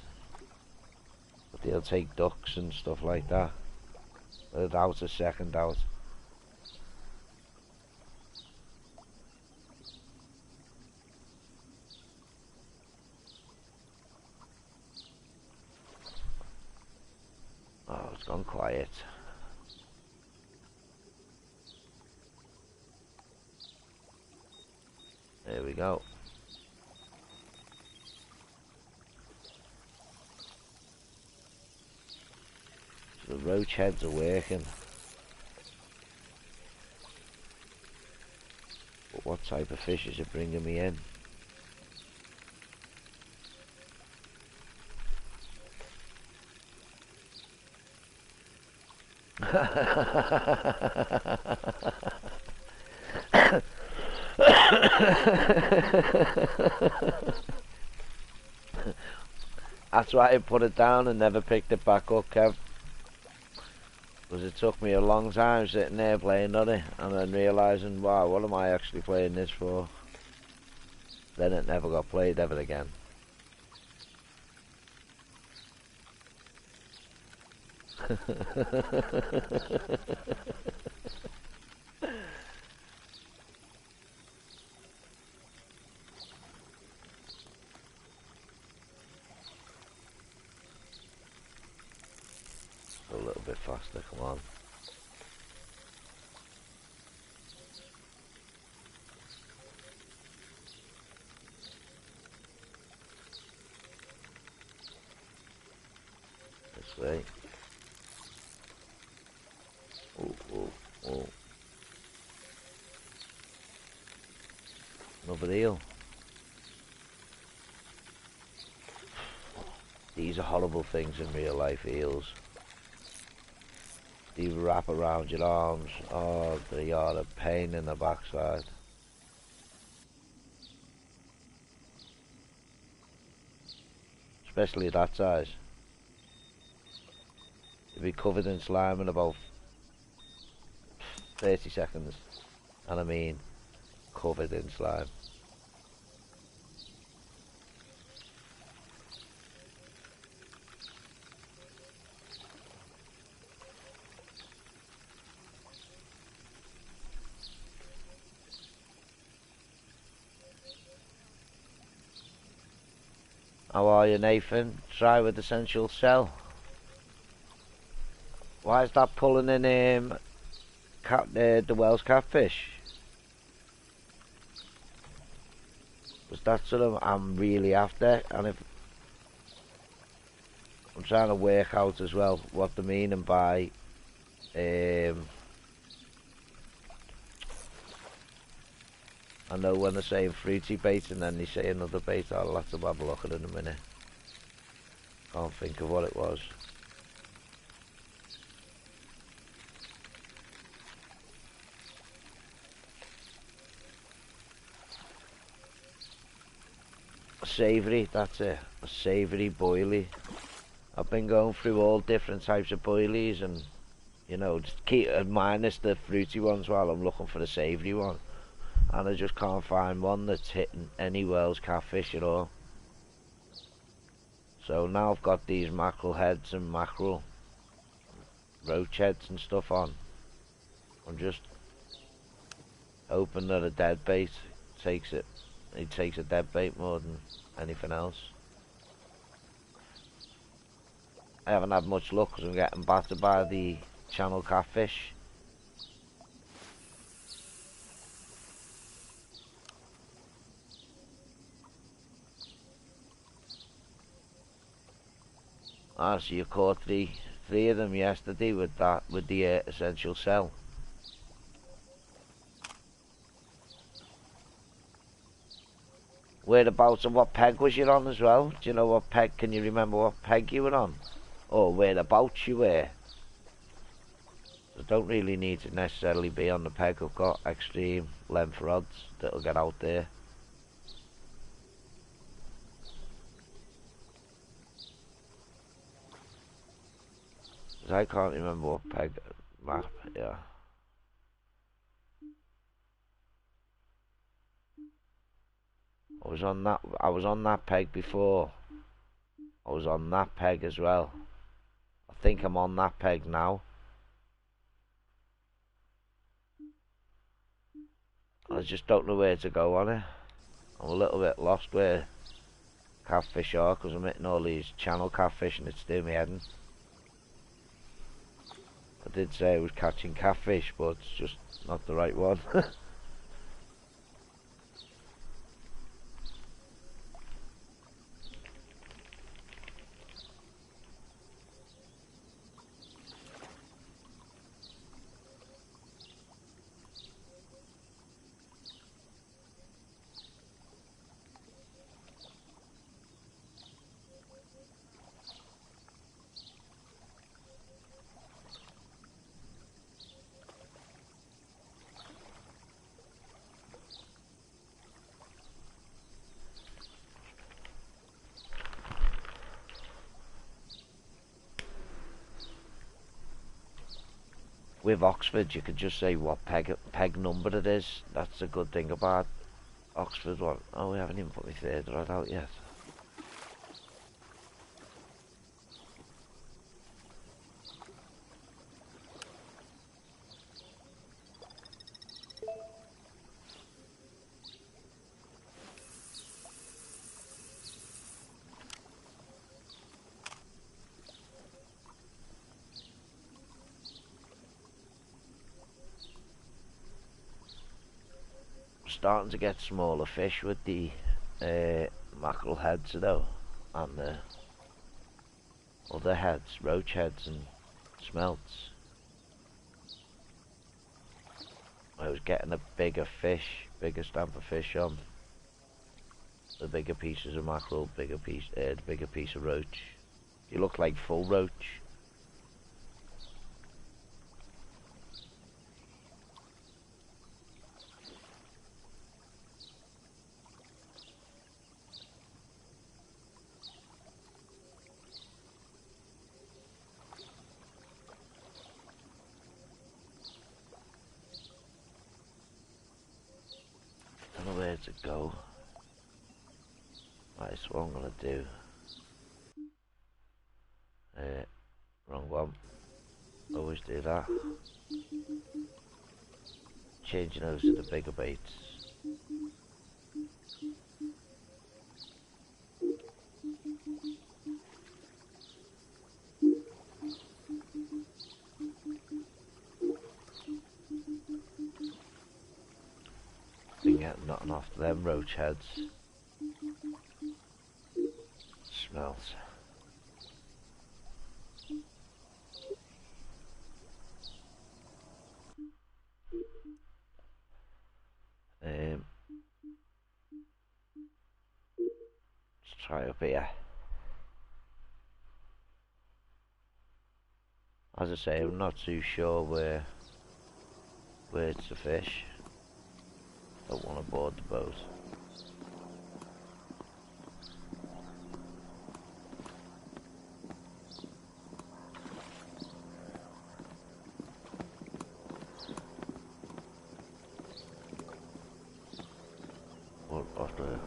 but they'll take ducks and stuff like that without a second doubt. Oh, it's gone quiet. There we go. So the roach heads are working. But what type of fish is it bringing me in? That's why I put it down and never picked it back up, Kev. Because it took me a long time sitting there playing on it and then realising, wow, what am I actually playing this for? Then it never got played ever again. A little bit faster, come on. This way. Oh. Another eel. These are horrible things in real life, eels. They wrap around your arms. Oh, they are a pain in the backside. Especially that size. They'll be covered in slime in about 30 seconds. And I mean, covered in slime. How are you, Nathan? Try with essential cell. Why is that pulling in the Wels Catfish? Was that sort of I'm really after? And if I'm trying to work out as well what they're meaning by I know when they're saying fruity bait and then they say another bait, I'll have to have a look at it in a minute. Can't think of what it was. Savoury, that's it. A savoury boilie. I've been going through all different types of boilies and, you know, just keep minus the fruity ones while I'm looking for the savoury one. And I just can't find one that's hitting any Wels Catfish at all. So now I've got these mackerel heads and mackerel roach heads and stuff on. I'm just hoping that a dead bait takes it. He takes a dead bait more than anything else. I haven't had much luck because I'm getting battered by the channel catfish. Ah, so you caught three of them yesterday with the essential cell. Whereabouts and what peg was you on as well? Do you know what peg? Can you remember what peg you were on? Or whereabouts you were? I don't really need to necessarily be on the peg. I've got extreme length rods that'll get out there. Cause I can't remember what peg map, yeah. I was on that peg before. I was on that peg as well. I think I'm on that peg now. I just don't know where to go on it. I'm a little bit lost where catfish are because I'm hitting all these channel catfish and it's doing me head in. I did say I was catching catfish, but it's just not the right one. With Oxford, you could just say what peg number it is. That's the good thing about Oxford one. Oh, we haven't even put my third rod out yet. Starting to get smaller fish with the mackerel heads though, and the other heads, roach heads and smelts. I was getting a bigger fish, bigger stamp of fish on the bigger pieces of mackerel, the bigger piece of roach. You look like full roach. Don't know where to go. That's what I'm gonna do. Wrong one. Always do that. Changing over to the bigger baits. Been getting nothing off them roach heads. Smells. Let's try up here. As I say, I'm not too sure where it's a fish. Don't want to board the boat. What the...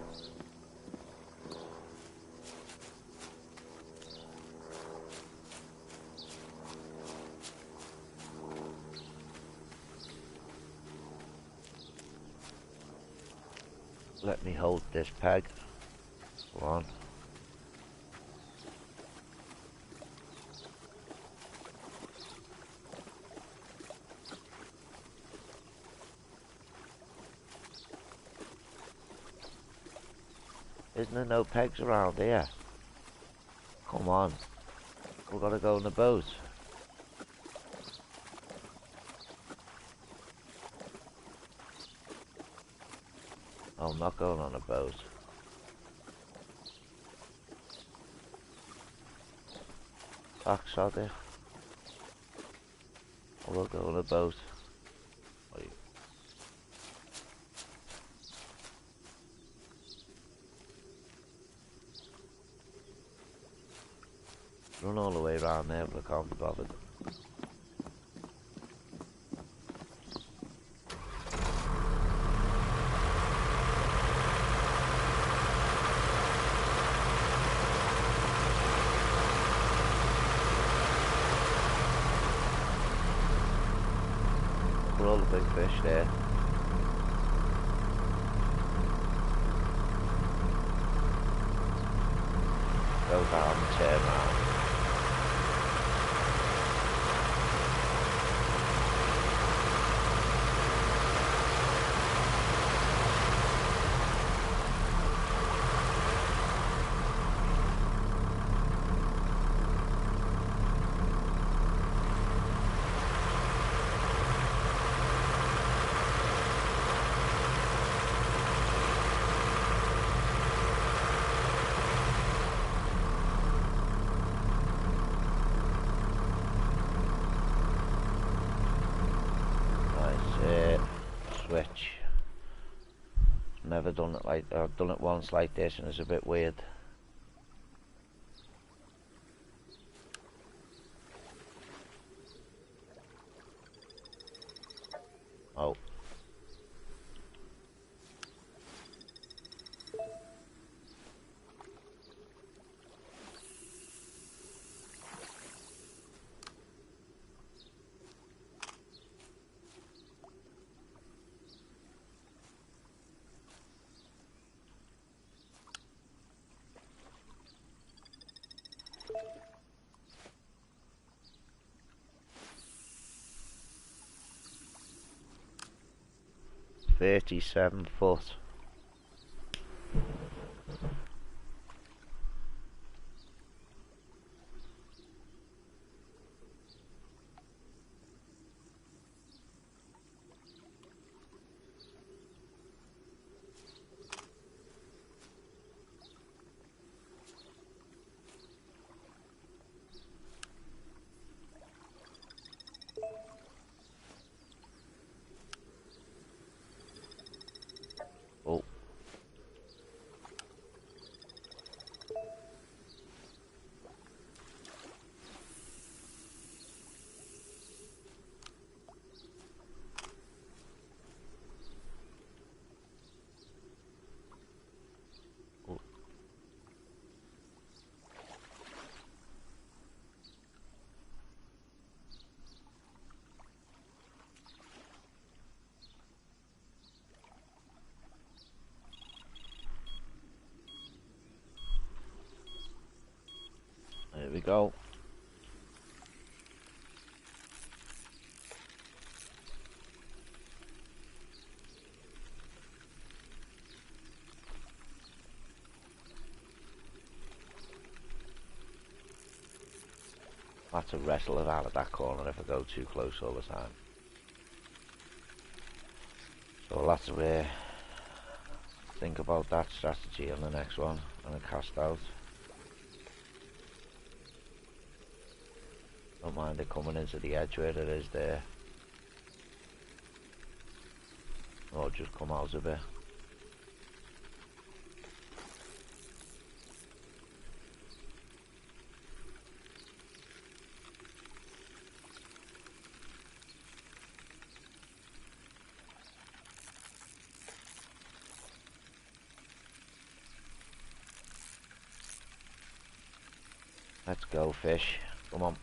let me hold this peg. Go on. Isn't there no pegs around here? Come on. We've got to go on the boat. Oh, I'm not going on a boat. Backside it. We'll go on a boat. Wait. Run all the way around there, but I can't be bothered. Look at all the big fish there. Go down and turn around. Switch. Never done it like I've done it once like this, and it's a bit weird. Oh. $37. Oh. Oh. There we go. I have to wrestle it out of that corner if I go too close all the time. So I'll have to think about that strategy on the next one, and a cast out. Don't mind it coming into the edge where it is there. Or just come out a bit. Let's go, fish. Come on.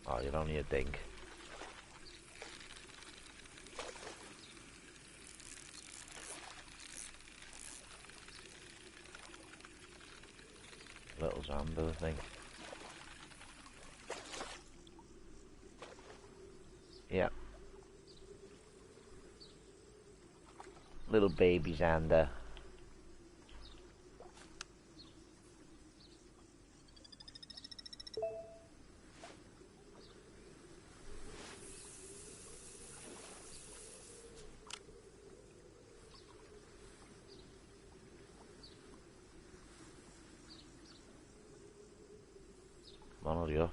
Oh, you're only a dink. Little Zambo, I think. Yeah. Little baby Zander. Come on, hurry up.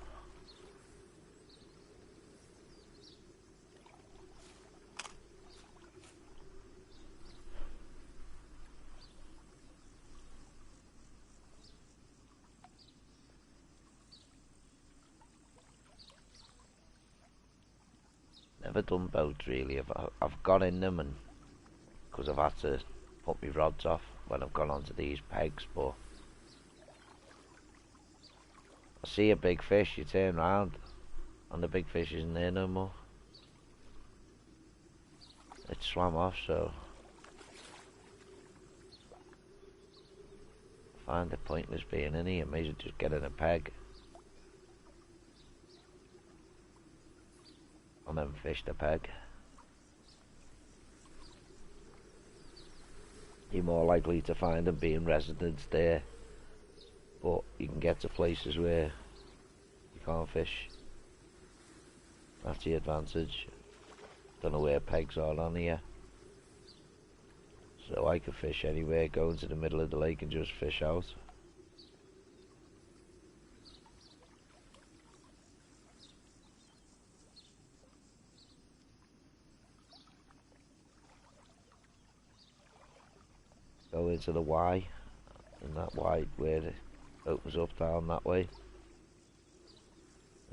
Never done boats really. I've got in them, and because I've had to put my rods off when I've gone onto these pegs, but I see a big fish, you turn round and the big fish isn't there no more. It swam off, so I find it pointless being in here. May as well just get in a peg and then fish the peg. You're more likely to find them being residents there, but you can get to places where you can't fish. That's the advantage. Don't know where pegs are on here, so I could fish anywhere, go into the middle of the lake and just fish out. Go into the Y, and that Y where it opens up down that way.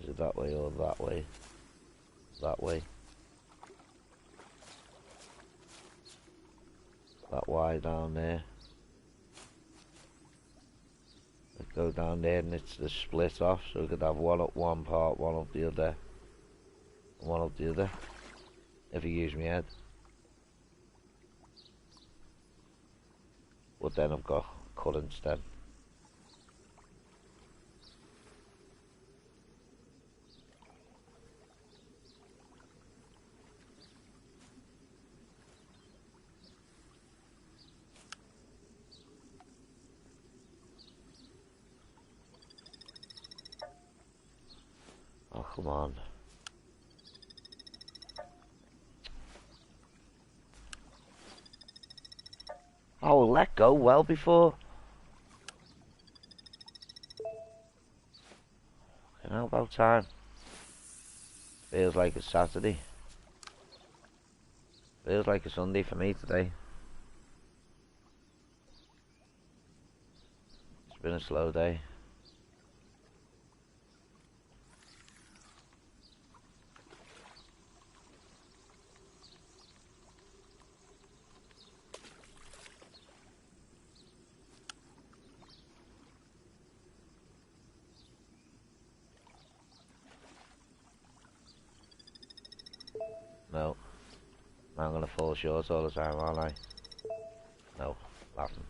Is it that way or that way? That way. That Y down there. Let's go down there and it's the split off, so we could have one up one part, one up the other, and one up the other, if you use my head. But then I've got currents then. Oh, come on. Oh, let go well before. You know, about time. Feels like it's Saturday. Feels like a Sunday for me today. It's been a slow day. No. I'm gonna fall short all the time, aren't I? No. Laughing.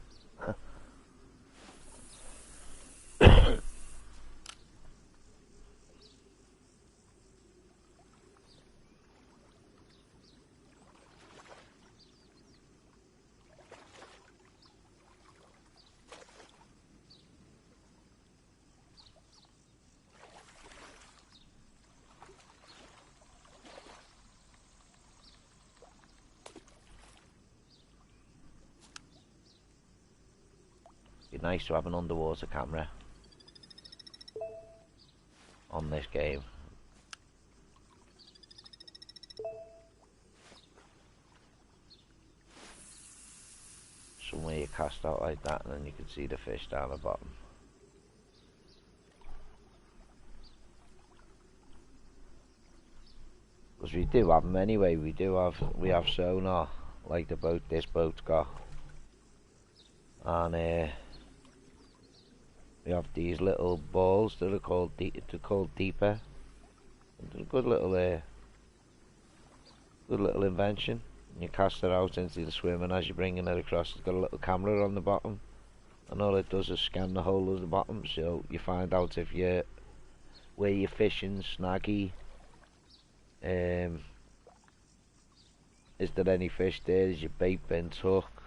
It'd be nice to have an underwater camera on this game. Somewhere you cast out like that and then you can see the fish down the bottom. Because we do have them anyway, we have sonar, like this boat's got. And we have these little balls that are called deeper. It's a good little invention. You cast it out into the swim, and as you're bringing it across, it's got a little camera on the bottom, and all it does is scan the whole of the bottom, so you find out if you're where you're fishing, snaggy, is there any fish there, is your bait bent hook.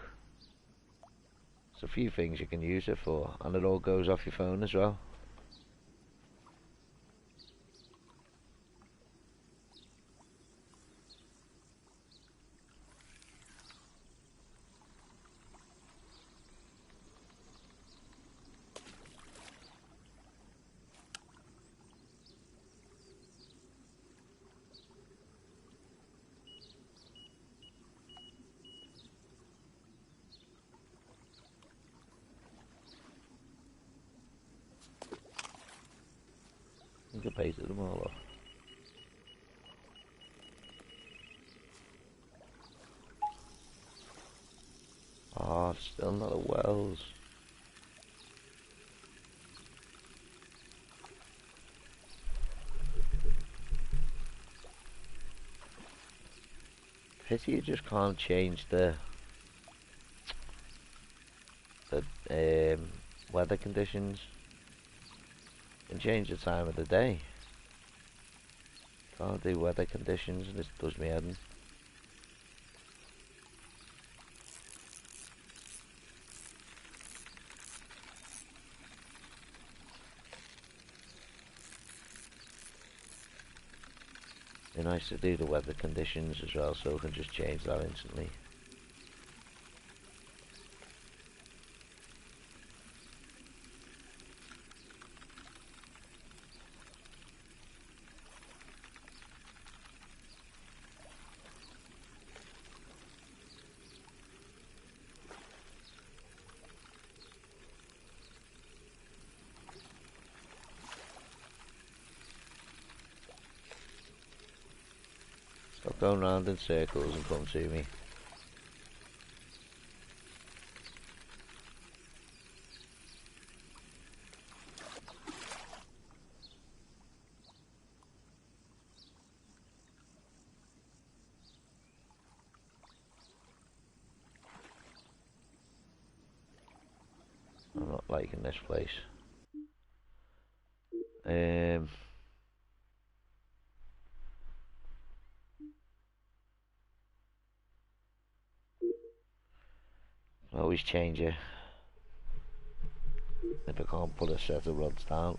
There's a few things you can use it for, and it all goes off your phone as well. You can bait them all off. Oh, still not a Wels. Pity you just can't change the weather conditions and change the time of the day. Can't do weather conditions, and this does me head in. Be nice to do the weather conditions as well, so we can just change that instantly. Stop going round in circles and come to me. I'm not liking this place. Always change it if I can't put a set of rods down.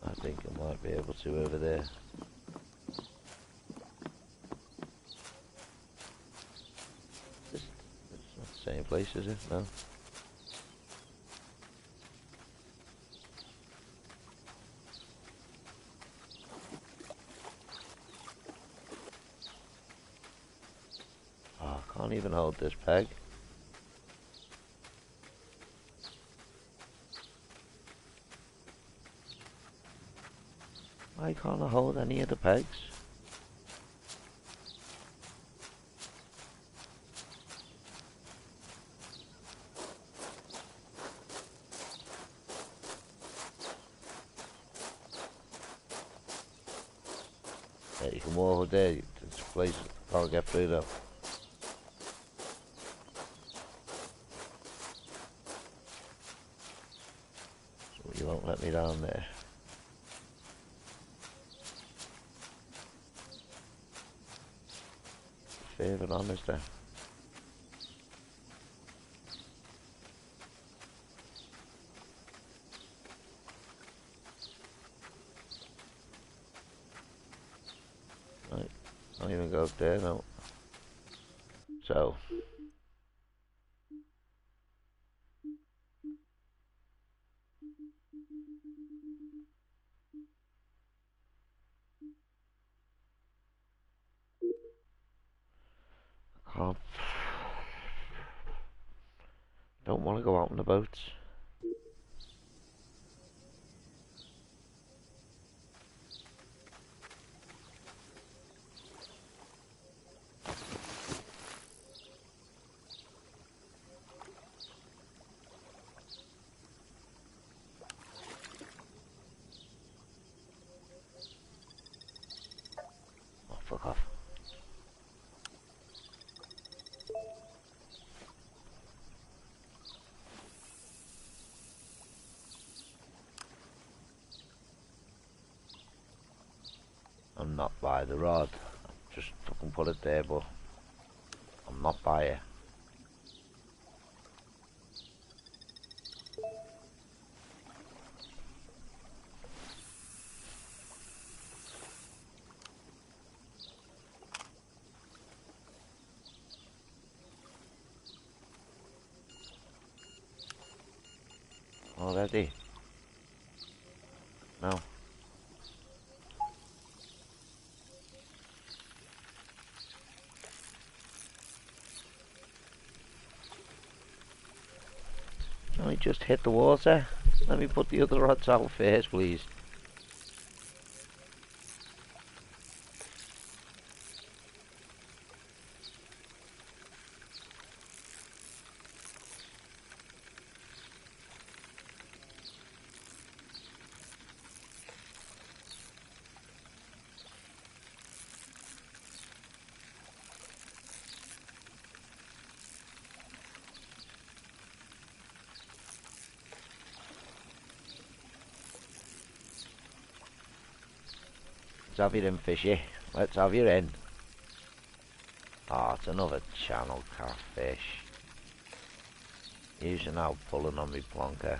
I think I might be able to over there. It's not the same place, is it? No. Oh, I can't even hold this peg. Why can't I hold any of the pegs? Yeah, you can walk there, this place can't get through though. So you won't let me down there. Further on, is there? Right, I'll even go up there now. So I can't. Don't want to go out on the boats. Oh, fuck off. and not buy the rod. Just fucking put it there, but I'm not buying it. Already? No. I just hit the water. Let me put the other rods out first, please. Let's have you in, fishy. Let's have you in. Oh, it's another channel catfish. Using out pulling on me plonker.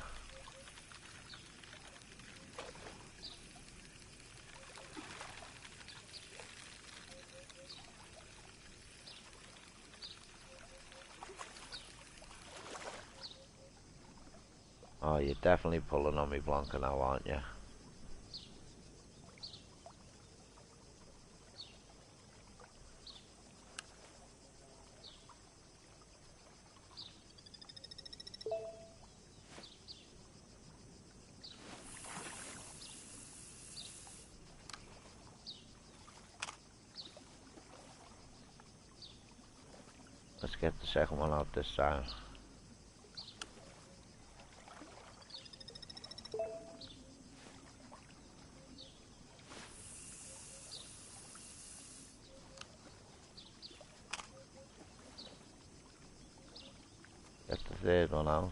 Oh, you're definitely pulling on me plonker now, aren't you? Let's get the second one out this time. Get the third one out.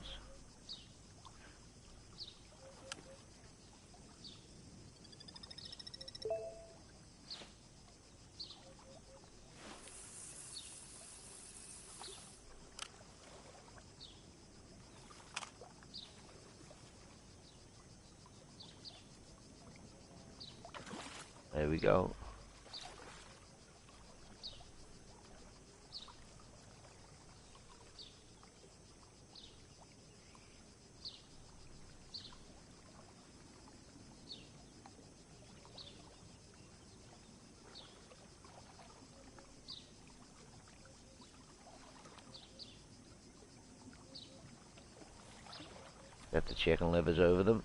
There we go. Get the chicken livers over them.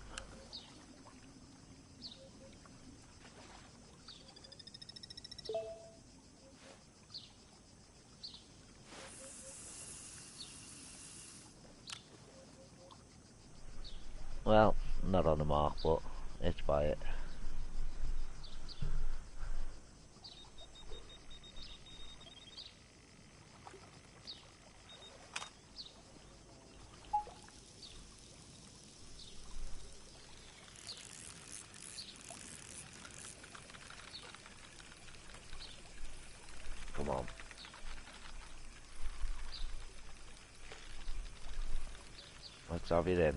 Well, not on the mark, but it's by it. Come on. Let's have it in.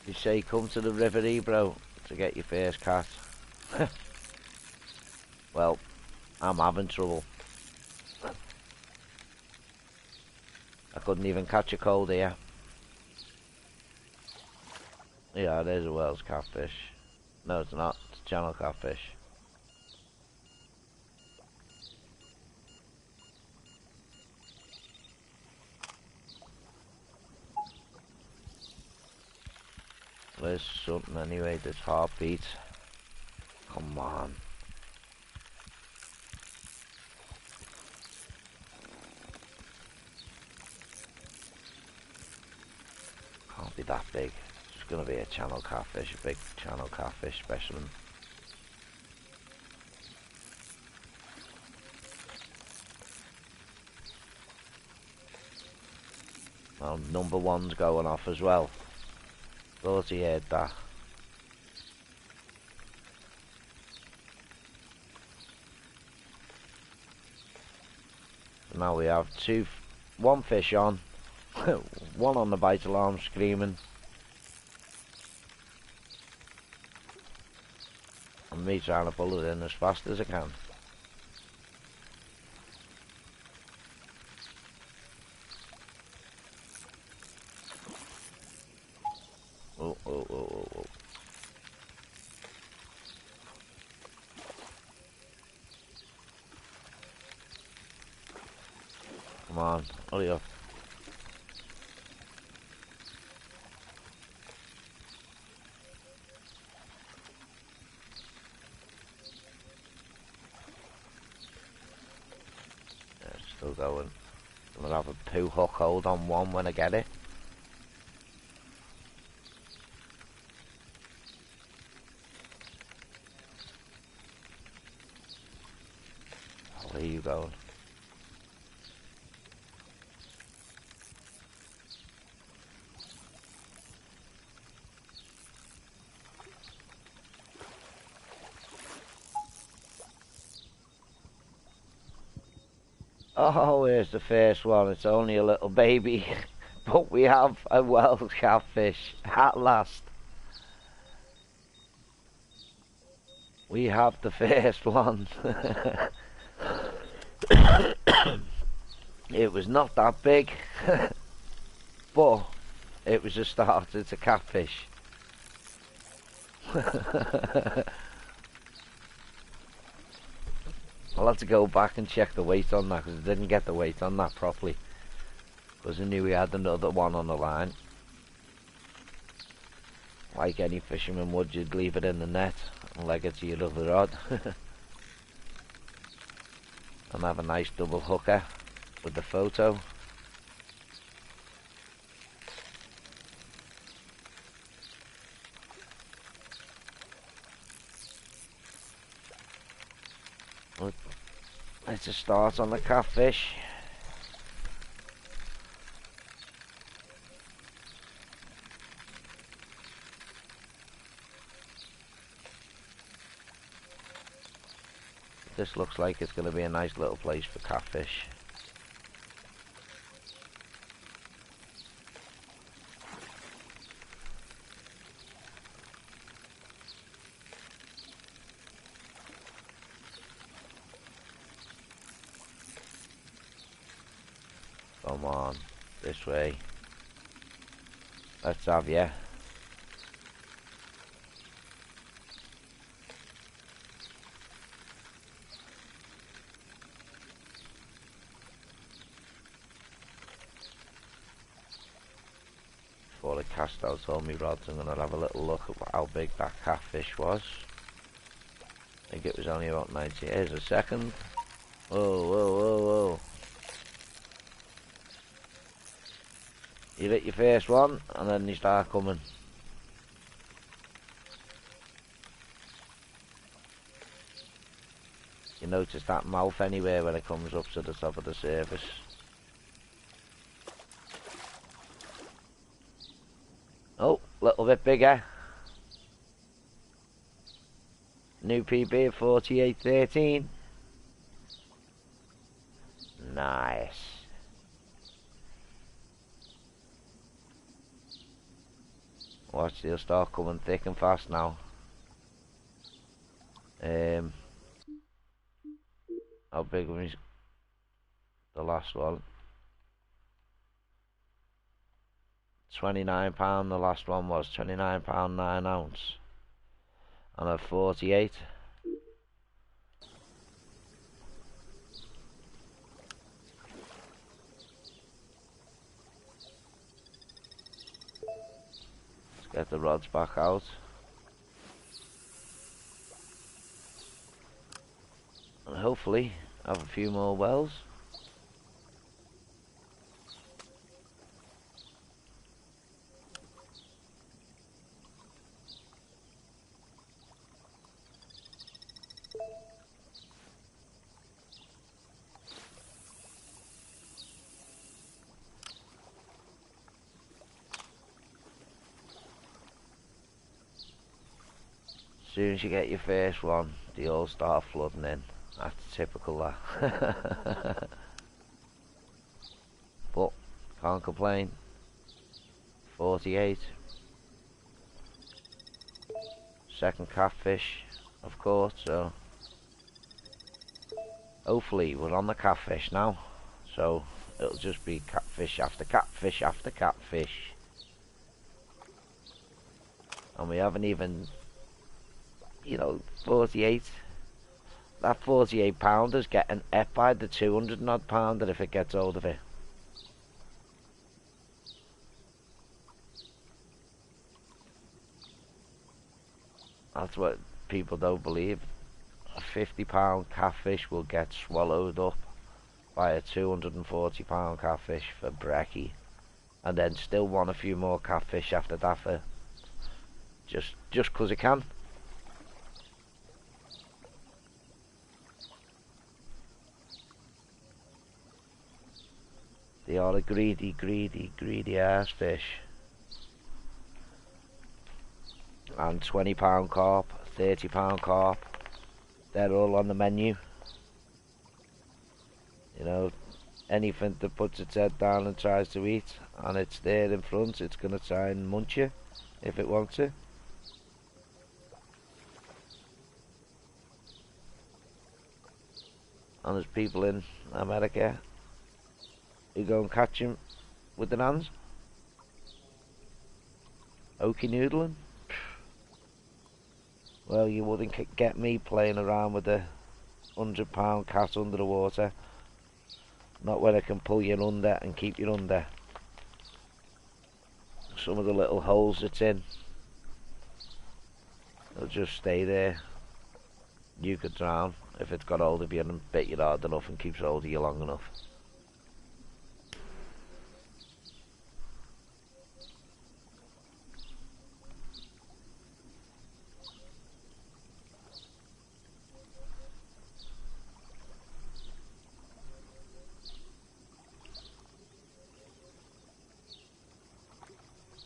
You say come to the river Ebro to get your first cat. Well, I'm having trouble. I couldn't even catch a cold here. Yeah, there's a Wels Catfish. No, it's not. It's a channel catfish. There's something anyway, this heartbeat. Come on. Can't be that big. going to be a channel catfish, a big channel catfish specimen. Well, number one's going off as well. Thought he heard that. Now we have one fish on, one on the bite alarm screaming, and me trying to pull it in as fast as I can. Oh, oh, oh, oh, oh. Come on, hurry up. Yeah, it's still going. I'm gonna have a poo hook hold on one when I get it. Oh, where are you going? Oh, here's the first one. It's only a little baby, but we have a Wels Catfish at last. We have the first one. It was not that big, but it was a start. It's a catfish. I'll have to go back and check the weight on that, because I didn't get the weight on that properly, because I knew we had another one on the line. Like any fisherman would, you'd leave it in the net and leg it to your other rod. And have a nice double hooker with the photo. Let's just start on the catfish. This looks like it's going to be a nice little place for catfish. Come on, this way. Let's have ya. Before I cast out all my rods, I'm going to have a little look at how big that catfish was. I think it was only about 90. Here's a second. Whoa, whoa, whoa, whoa. You hit your first one, and then you start coming. You notice that mouth anywhere when it comes up to the top of the surface. Oh, a little bit bigger. New PB at 48.13. Nice. Watch, they'll start coming thick and fast now. How big was the last one? £29 the last one was. £29 9 ounce. And a 48. Let's get the rods back out. And hopefully have a few more wells. soon as you get your first one, they all start flooding in. That's typical, that. But can't complain. 48. Second catfish, of course. So hopefully we're on the catfish now. So it'll just be catfish after catfish after catfish. And we haven't even, 48. That 48 pounder's getting ate by the 200 and odd pounder if it gets hold of it. That's what people don't believe. A 50-pound catfish will get swallowed up by a 240-pound catfish for brekkie, and then still want a few more catfish after that for just 'cause it can. They are a greedy, greedy, greedy ass fish. And 20-pound carp, 30-pound carp, they're all on the menu. Anything that puts its head down and tries to eat, and it's there in front, it's going to try and munch you if it wants to. And there's people in America who go and catch him with their hands. Okie noodling. Well, you wouldn't get me playing around with a 100-pound cat under the water. Not when I can pull you under and keep you under. Some of the little holes it's in, it'll just stay there. You could drown if it's got hold of you and bit you hard enough and keeps hold of you long enough.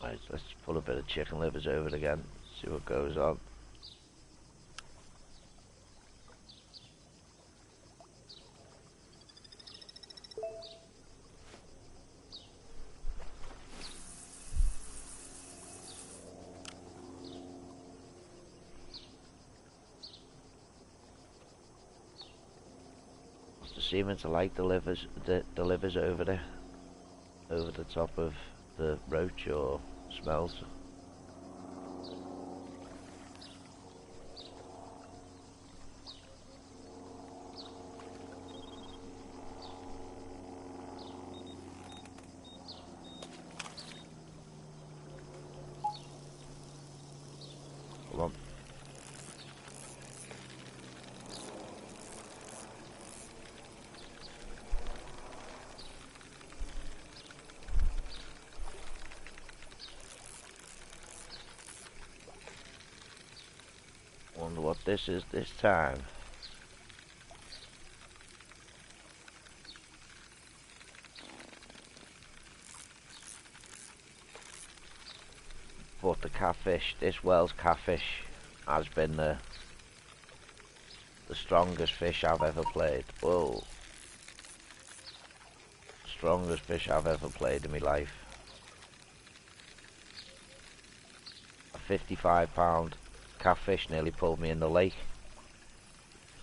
Right, let's pull a bit of chicken livers over it again, see what goes on. Seeming to like the livers over there, over the top of the roach or smells. Come on. Wonder what this is this time. But the catfish, this Wels Catfish, has been the strongest fish I've ever played. Whoa. Strongest fish I've ever played in my life. A 55-pound catfish nearly pulled me in the lake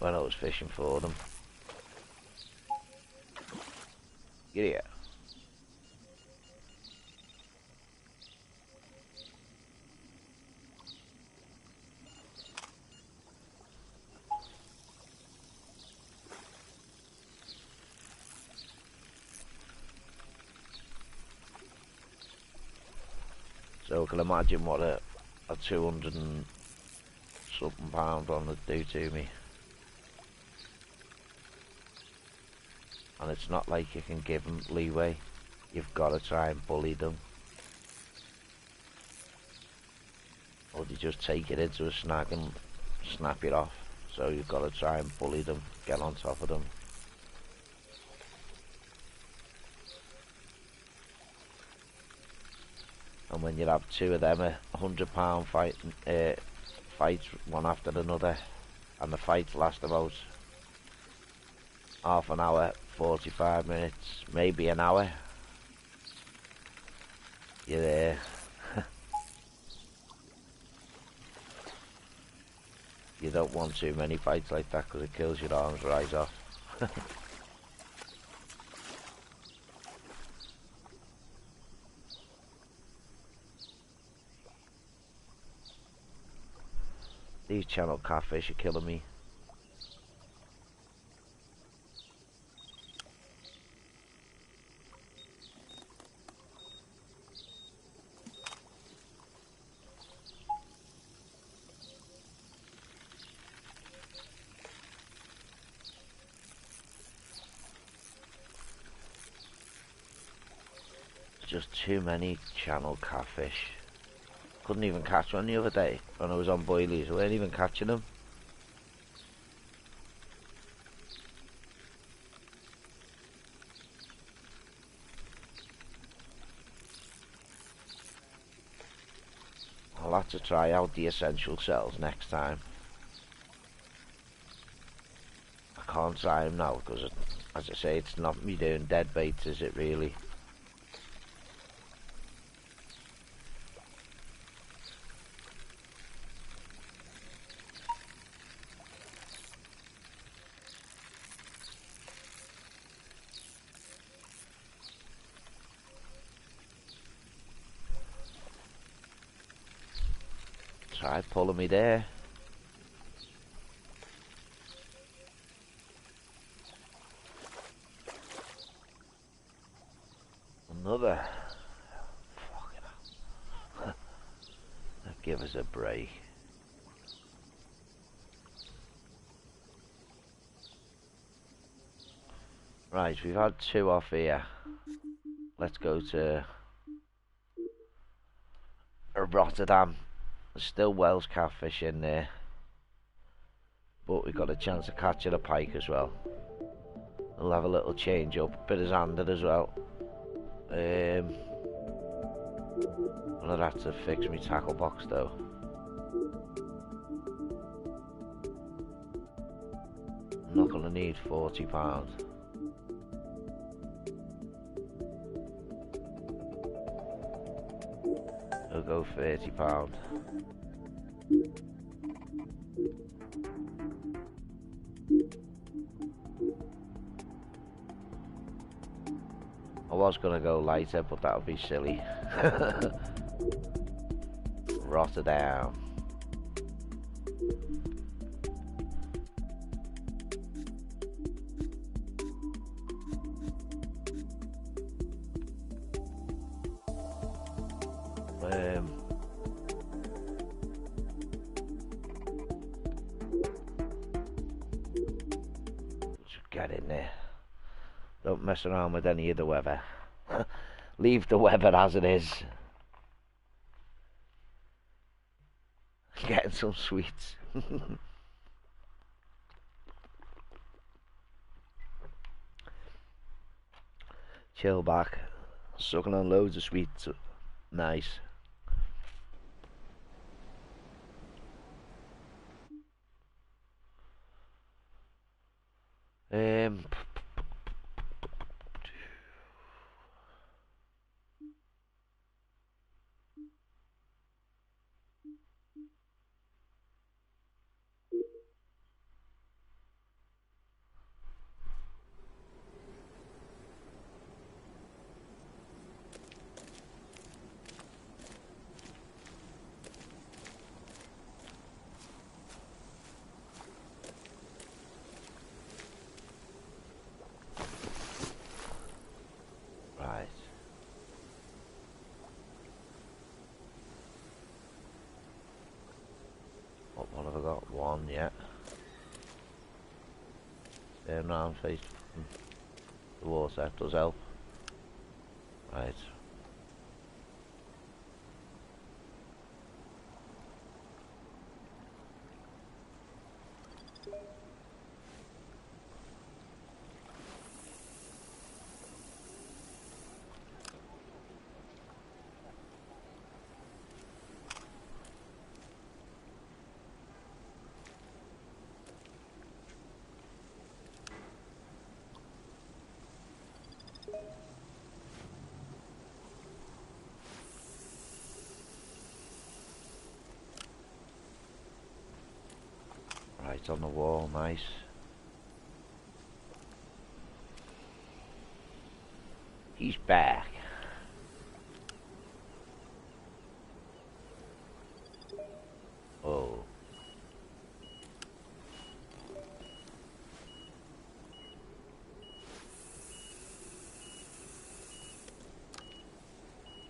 when I was fishing for them. Get here. So I can imagine what a 200 and something pound one would do to me. And it's not like you can give them leeway. You've got to try and bully them. Or they just take it into a snag and snap it off. So you've got to try and bully them, get on top of them. And when you have two of them, 100-pound fights one after another, and the fights last about half an hour, 45 minutes, maybe an hour. You're there. You don't want too many fights like that because it kills your arms right off. These channel catfish are killing me. Just too many channel catfish. Couldn't even catch one the other day when I was on boilies. I weren't even catching them. I'll have to try out the essential cells next time. I can't try them now because, as I say, it's not me doing dead baits, is it really? Try pulling me there. Another. Fucking hell. Give us a break. Right, we've had two off here. Let's go to Rotterdam. There's still Wels Catfish in there, but we've got a chance of catching a pike as well. We'll have a little change up, bit of zander as well. I'm gonna have to fix my tackle box though. I'm not gonna need £40. I'll go £30. I was gonna go lighter, but that would be silly. Rotterdam. Just get in there. Don't mess around with any of the weather. Leave the weather as it is. Getting some sweets. Chill back. Sucking on loads of sweets. Nice. What have I got? One yet. Staying round face the water does help. Right. Right on the wall, nice. He's back. Oh.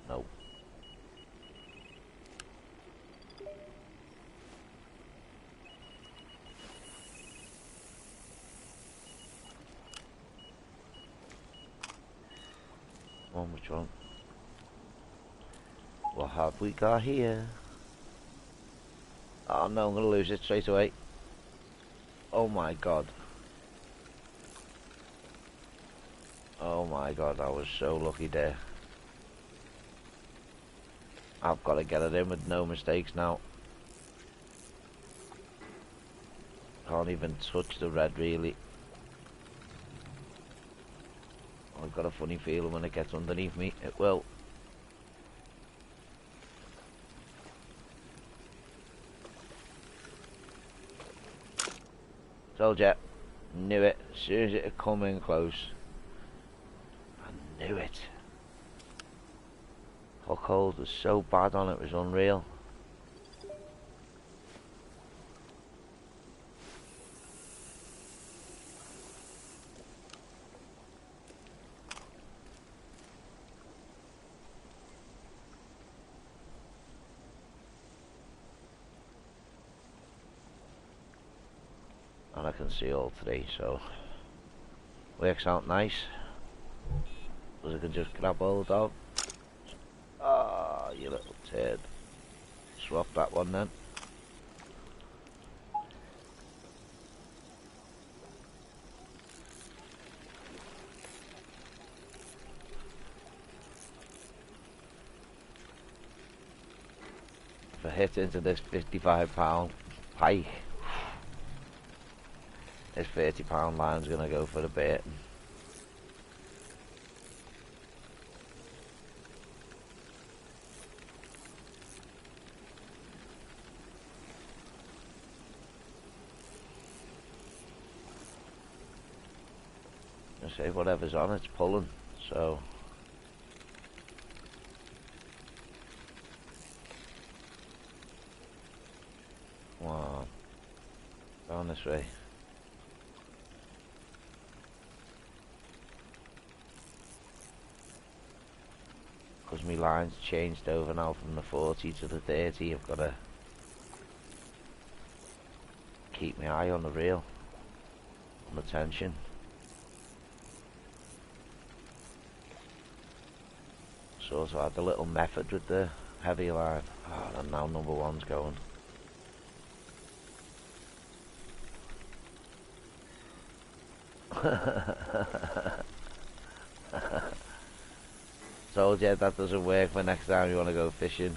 Nope. Which one? What have we got here? Oh no, I'm gonna lose it straight away. Oh my god. Oh my god, I was so lucky there. I've got to get it in with no mistakes now. Can't even touch the red really. I've got a funny feeling when it gets underneath me, it will. Told ya. Knew it. As soon as it had come in close. I knew it. Hook hold was so bad on it, it was unreal. And I can see all three, so works out nice. Because I can just grab hold of. Ah, you little turd. Swap that one then. If I hit into this 55-pound pike, this 30-pound line's gonna go for the bait. I say whatever's on it's pulling, so wow. Down this way. Because my line's changed over now from the 40 to the 30, I've got to keep my eye on the reel, on the tension. So I had a little method with the heavy line. Oh, and now number one's going. Told you that doesn't work for next time you want to go fishing.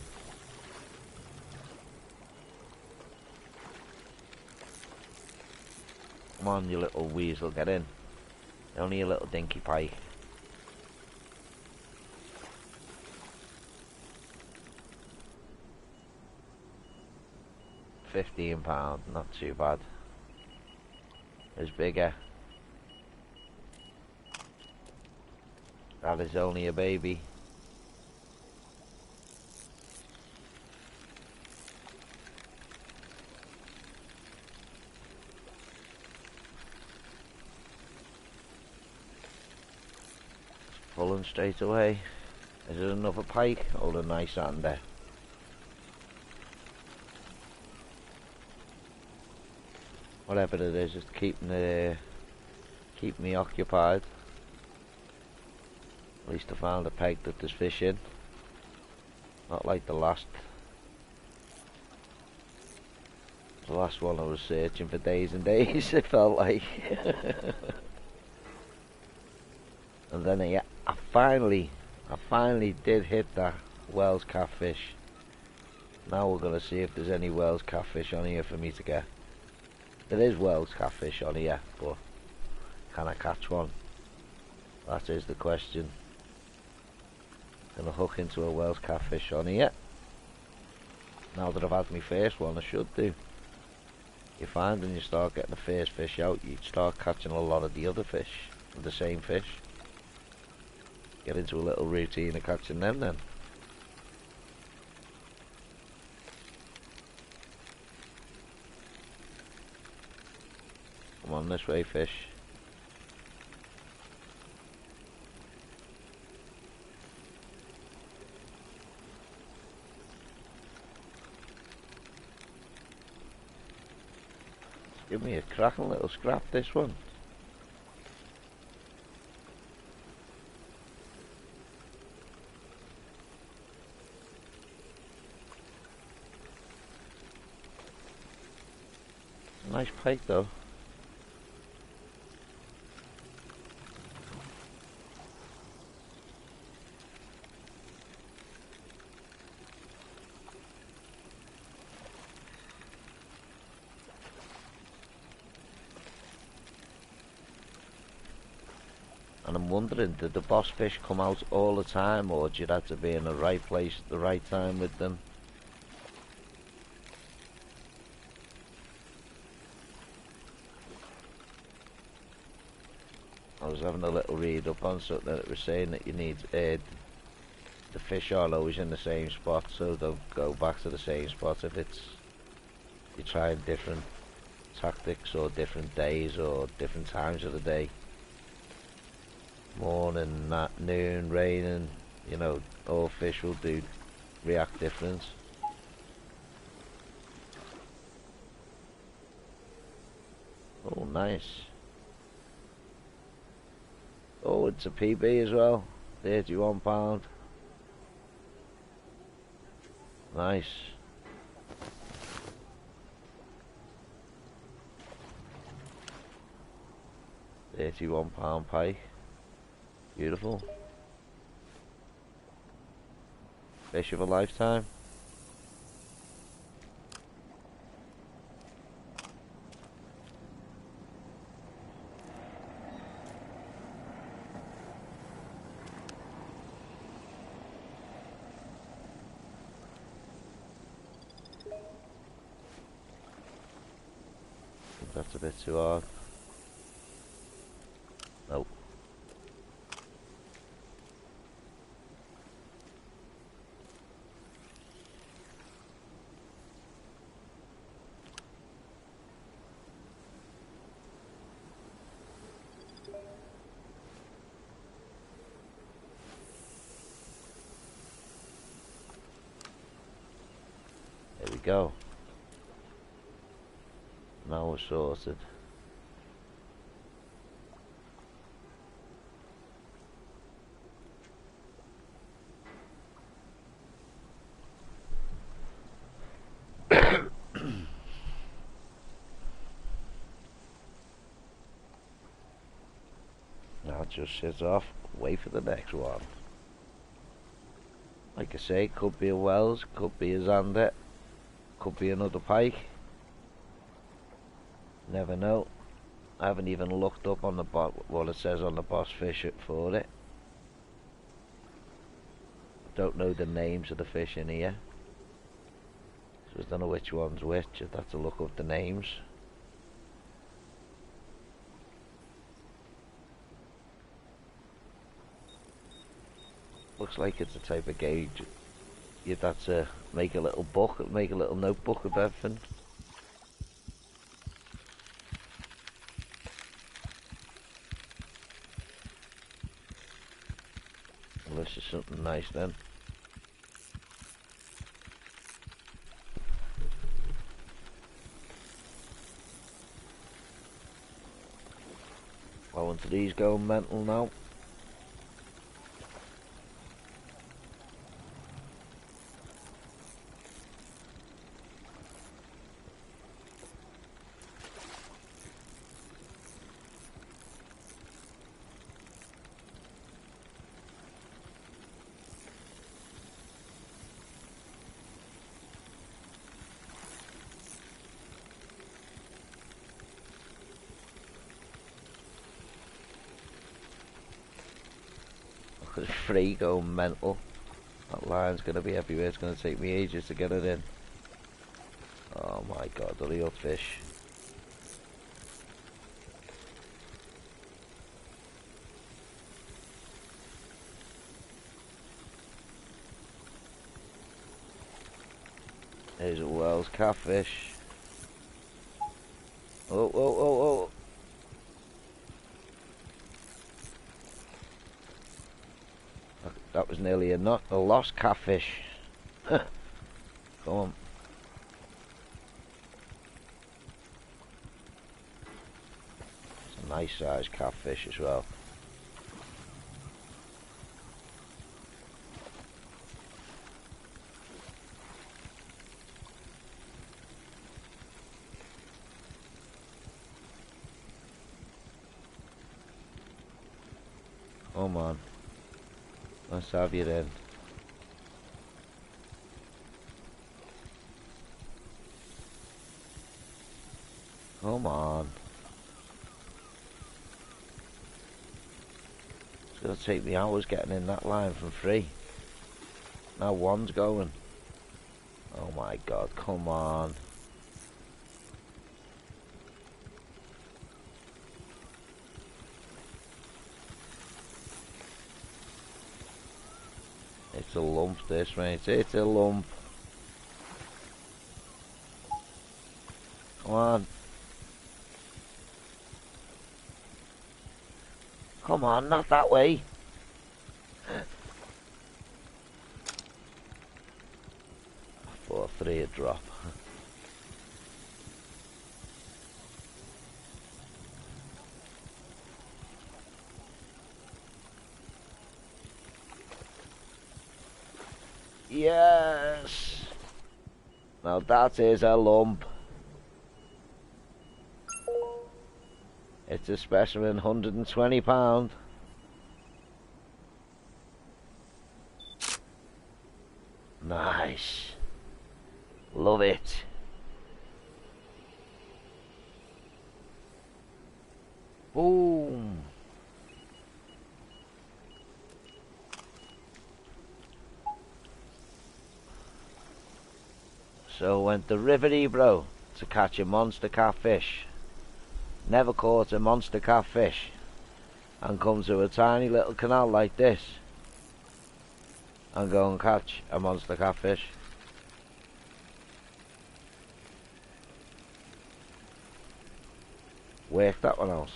Come on, you little weasel, get in. Only a little dinky pike. £15, not too bad. It's bigger. That is only a baby. Pulling straight away. Is it another pike? Oh, a nice hand there. Whatever it is, just keep me occupied. At least I found a peg that there's fish in. Not like the last one I was searching for days and days, it felt like. And then I finally did hit that Wels Catfish. Now we're gonna see if there's any Wels Catfish on here for me to get. There is Wels Catfish on here, but can I catch one? That is the question. Gonna hook into a Wels Catfish on here. Now that I've had my first one, I should do. you find when you start getting the first fish out, you start catching a lot of the other fish, the same fish. Get into a little routine of catching them then. Come on this way, fish. Give me a cracking little scrap, this one. Nice pike though. And I'm wondering, did the boss fish come out all the time, or did you have to be in the right place at the right time with them? I was having a little read up on something that it was saying that you need, the fish aren't always in the same spot, so don't go back to the same spot if you're trying different tactics or different days or different times of the day. Morning, noon, raining, you know, all fish will react different. Oh, nice. Oh, it's a PB as well. £31. Nice. £31 pike. Beautiful. Fish of a lifetime. That's a bit too hard. Nope. There we go. Now we're sorted. Now just sit off, wait for the next one. Like I say, could be a Wels, could be a Zander, could be another pike. Never know. I haven't even looked up on the what it says on the boss fish for it. Don't know the names of the fish in here, so I don't know which one's which. I'd have to look up the names. Looks like it's a type of gauge you'd have to make a little book, make a little notebook of everything. Well, this is something nice then. I want these going mental now. It's free going mental. That line's going to be everywhere. It's going to take me ages to get it in. Oh my god, hurry up, fish. There's a Wels Catfish. Oh, oh, oh, oh. That was nearly a lost catfish. Come on. It's a nice sized catfish as well. Come on. Let's have you then. Come on. It's going to take me hours getting in that line from 3. Now 1's going. Oh my god, come on. It's a lump this, mate. It's a lump. Come on. Come on, not that way. I thought 3 would drop. Yes. Now that is a lump. It's a specimen, £120. Nice. Love it. Boom. So went the River Ebro to catch a monster catfish. Never caught a monster catfish. And come to a tiny little canal like this. And go and catch a monster catfish. Work that one out.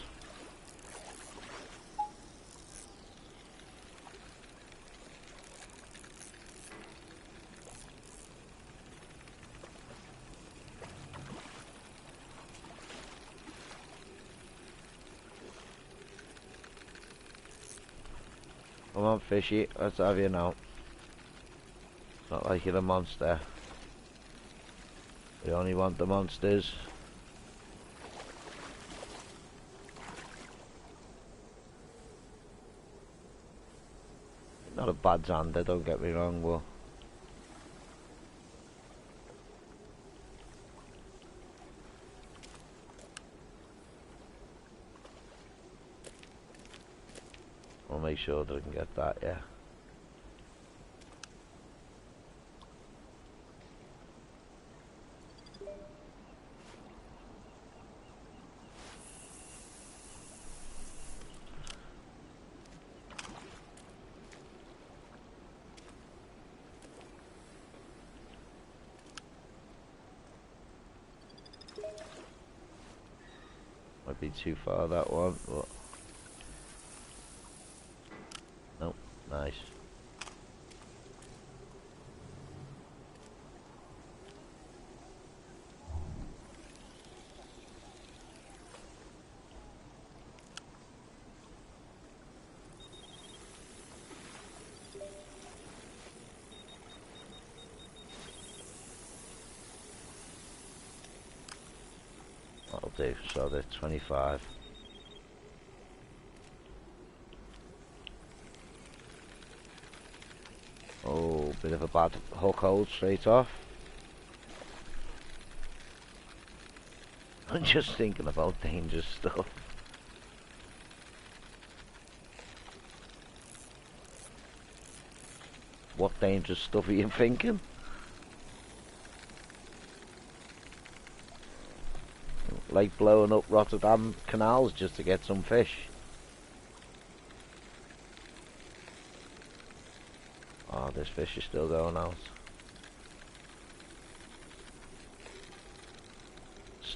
Come on, fishy, let's have you now. Not like you're a monster. We only want the monsters. Not a bad zander, don't get me wrong, but I'll make sure that I can get that, yeah. Might be too far that one, but nope, nice. That'll do, so they're 25. Oh, bit of a bad hook hold straight off. I'm just thinking about dangerous stuff. What dangerous stuff are you thinking? Like blowing up Rotterdam canals just to get some fish. Oh, this fish is still going out.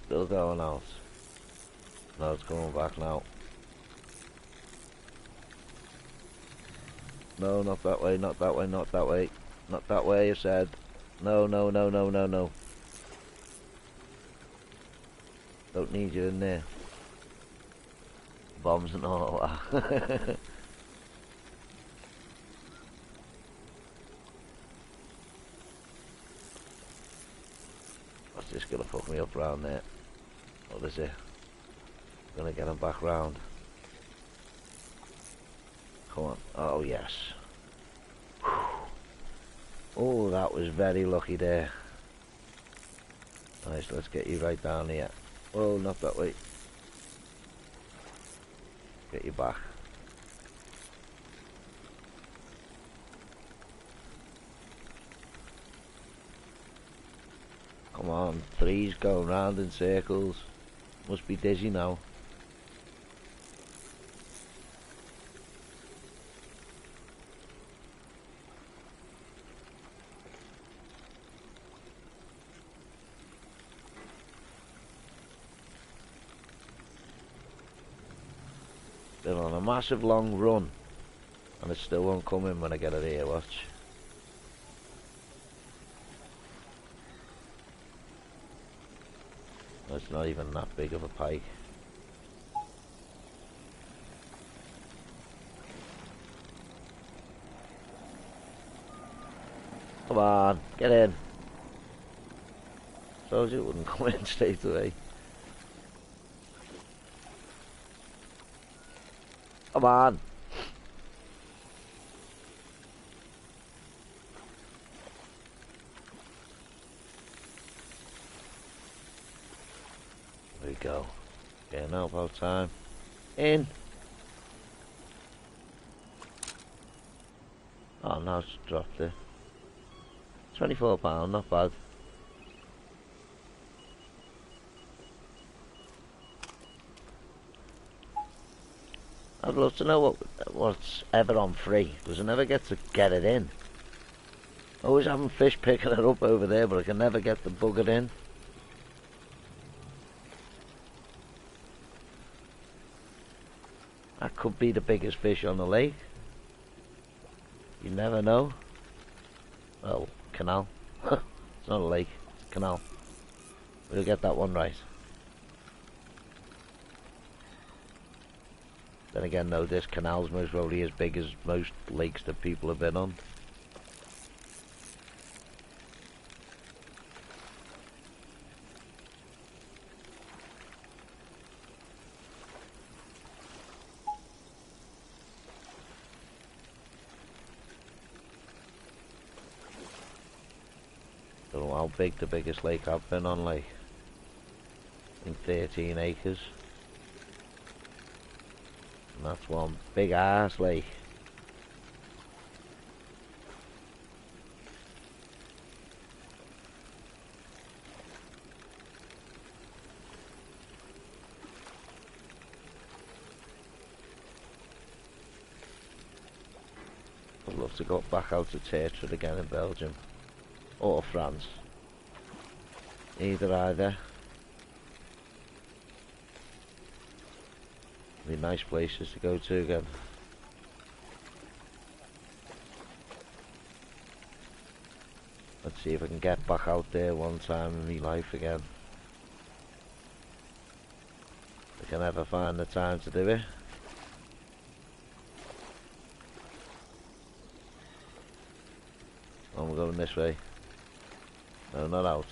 Still going out. No, it's coming back now. No, not that way, not that way, not that way. Not that way, I said. No, no, no, no, no, no. Don't need you in there. Bombs and all that. What's this gonna fuck me up round there? What is it? Gonna get him back round. Come on. Oh, yes. Whew. Oh, that was very lucky there. Nice, let's get you right down here. Oh, not that way. Get you back. Come on, three's going round in circles. Must be dizzy now. Been on a massive long run, and it still won't come in when I get it here, watch. It's not even that big of a pike. Come on, get in. Told you it wouldn't come in straight away. Come on. There we go. Yeah, now about time. In. Oh, now it's dropped it. £24, not bad. I'd love to know what's ever on free, because I never get to get it in. Always having fish picking it up over there, but I can never get the bugger in. That could be the biggest fish on the lake. You never know. Well, canal. It's not a lake, it's a canal. We'll get that one right. Then again, though, this canal's most probably as big as most lakes that people have been on. Don't know how big the biggest lake I've been on, like, in 13 acres. And that's one big ass lake. I'd love to go back out to Tertre again in Belgium. Or France. Either. Be nice places to go to again. Let's see if I can get back out there one time in my life again. If I can ever find the time to do it. Oh, we're going this way. No, not out.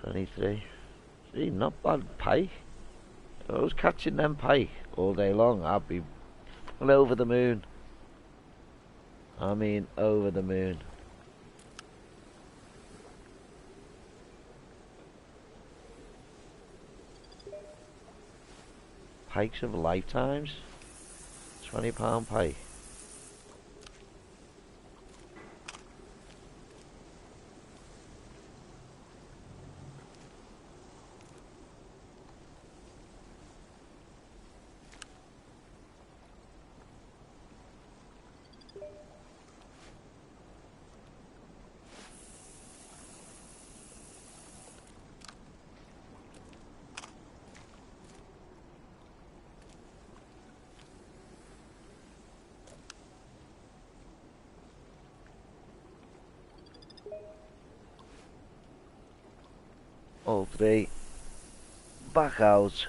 £23. See, not bad pike. If I was catching them pike all day long, I'd be well over the moon. I mean, over the moon. Pikes of lifetimes. £20 pike. all three back out,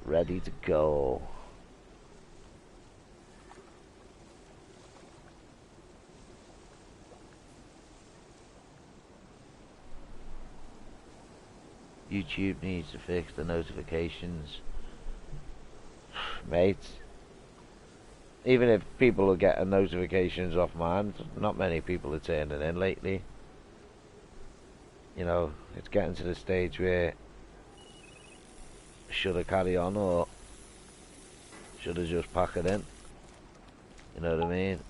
ready to go. YouTube needs to fix the notifications, mate. Even if people are getting notifications off mine, not many people are turning in lately. You know, it's getting to the stage where should I carry on or should I just pack it in? You know what I mean?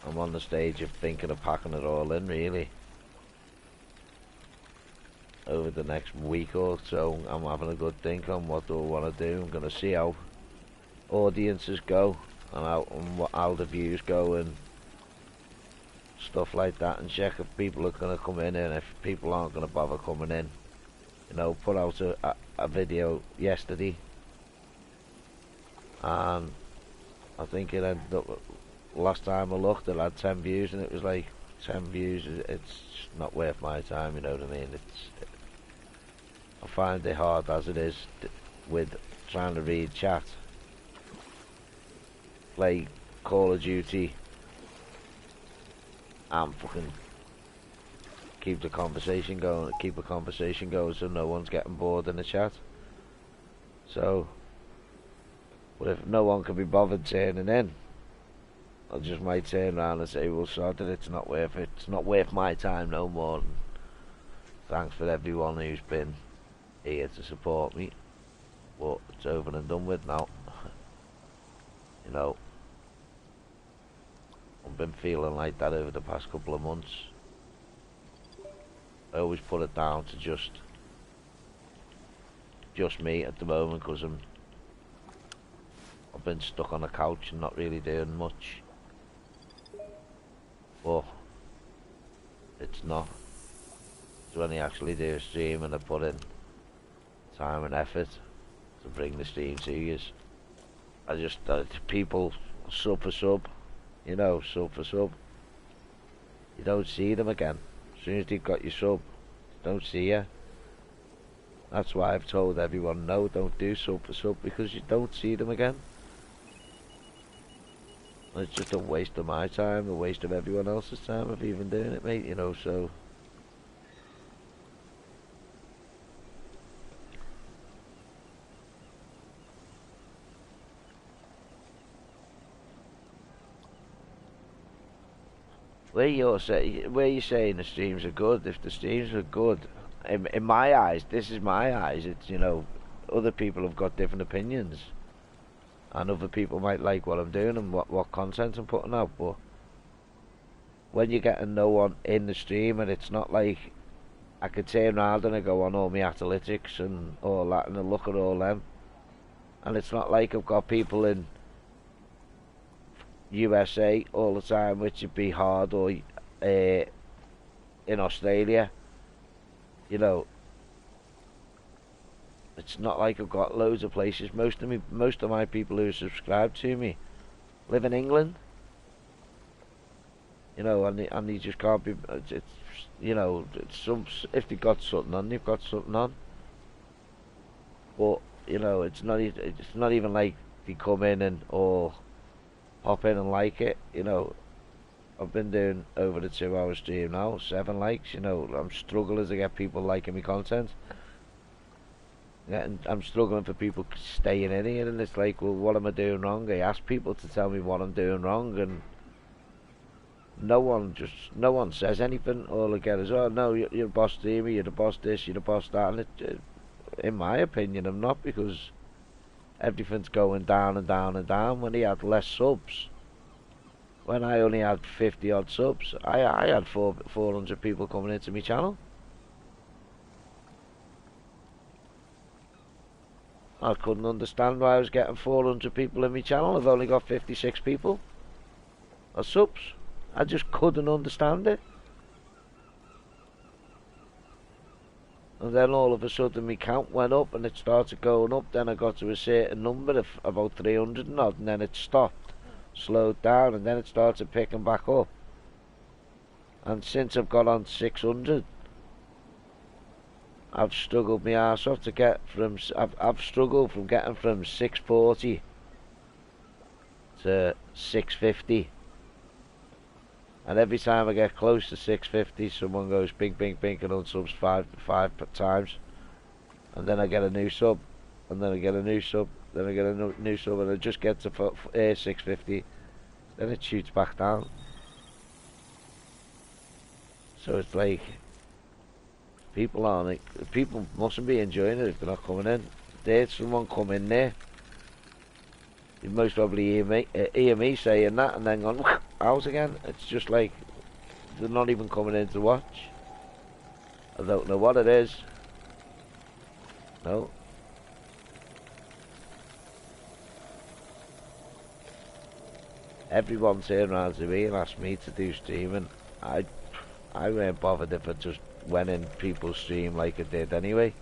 I'm on the stage of thinking of packing it all in, really. Over the next week or so, I'm having a good think on what do I want to do. I'm going to see how audiences go and how the views go and stuff like that, and check if people are going to come in, and if people aren't going to bother coming in. You know, put out a video yesterday, and I think it ended up, last time I looked, it had 10 views, and it was like 10 views. It's not worth my time, you know what I mean? I find it hard as it is with trying to read chat, play Call of Duty, and fucking keep the conversation going, so no one's getting bored in the chat. So, but if no one can be bothered turning in, I just might turn around and say, well, sod it, it's not worth it. It's not worth my time no more. And thanks for everyone who's been here to support me, but it's over and done with now. You know, I've been feeling like that over the past couple of months. I always put it down to just me at the moment, because I've been stuck on the couch and not really doing much. But it's not. So when I actually do a stream and I put in time and effort to bring the stream to you, I just people sub for sub, you know, sub for sub. You don't see them again. As soon as they've got your sub, don't see you. That's why I've told everyone, no, don't do sub for sub, because you don't see them again. And it's just a waste of my time, a waste of everyone else's time of even doing it, mate, you know, so. Where you're saying the streams are good, if the streams are good, in my eyes, this is my eyes, it's, you know, other people have got different opinions, and other people might like what I'm doing and what content I'm putting out, but when you're getting no one in the stream, and it's not like I could turn around and I go on all my analytics and all that, and I look at all them, and it's not like I've got people in USA all the time, which would be hard, or in Australia, you know. It's not like I've got loads of places. Most of my people who subscribe to me live in England, you know, and they just can't be. It's you know, it's if they've got something on, they've got something on. But you know, it's not even like they come in and or hop in and like it, you know. I've been doing over the 2-hour stream now, 7 likes, you know. I'm struggling to get people liking my content. Yeah, and I'm struggling for people staying in here, and it's like, well, what am I doing wrong? I ask people to tell me what I'm doing wrong, and no one says anything. All I get is, oh no, you're the boss streamer, you're the boss this, you're the boss that, and in my opinion, I'm not, because everything's going down and down and down. When he had less subs, when I only had 50 odd subs, I had 400 people coming into my channel. I couldn't understand why I was getting 400 people in my channel. I've only got 56 people or subs. I just couldn't understand it. And then all of a sudden my count went up, and it started going up. Then I got to a certain number of about 300 and odd, and then it stopped, slowed down, and then it started picking back up. And since I've got on 600, I've struggled my arse off to get from. I've struggled from getting from 640 to 650. And every time I get close to 650, someone goes bing, bing, bing, and unsubs five times. And then I get a new sub, and then I get a new sub, then I get a new sub, and I just get to 650. Then it shoots back down. So it's like, people mustn't be enjoying it if they're not coming in. There's someone come in there. You most probably hear me saying that and then gone out again. It's just like they're not even coming in to watch. I don't know what it is. No. Everyone turned around to me and asked me to do streaming. I weren't bothered if I just went in people's stream like I did anyway,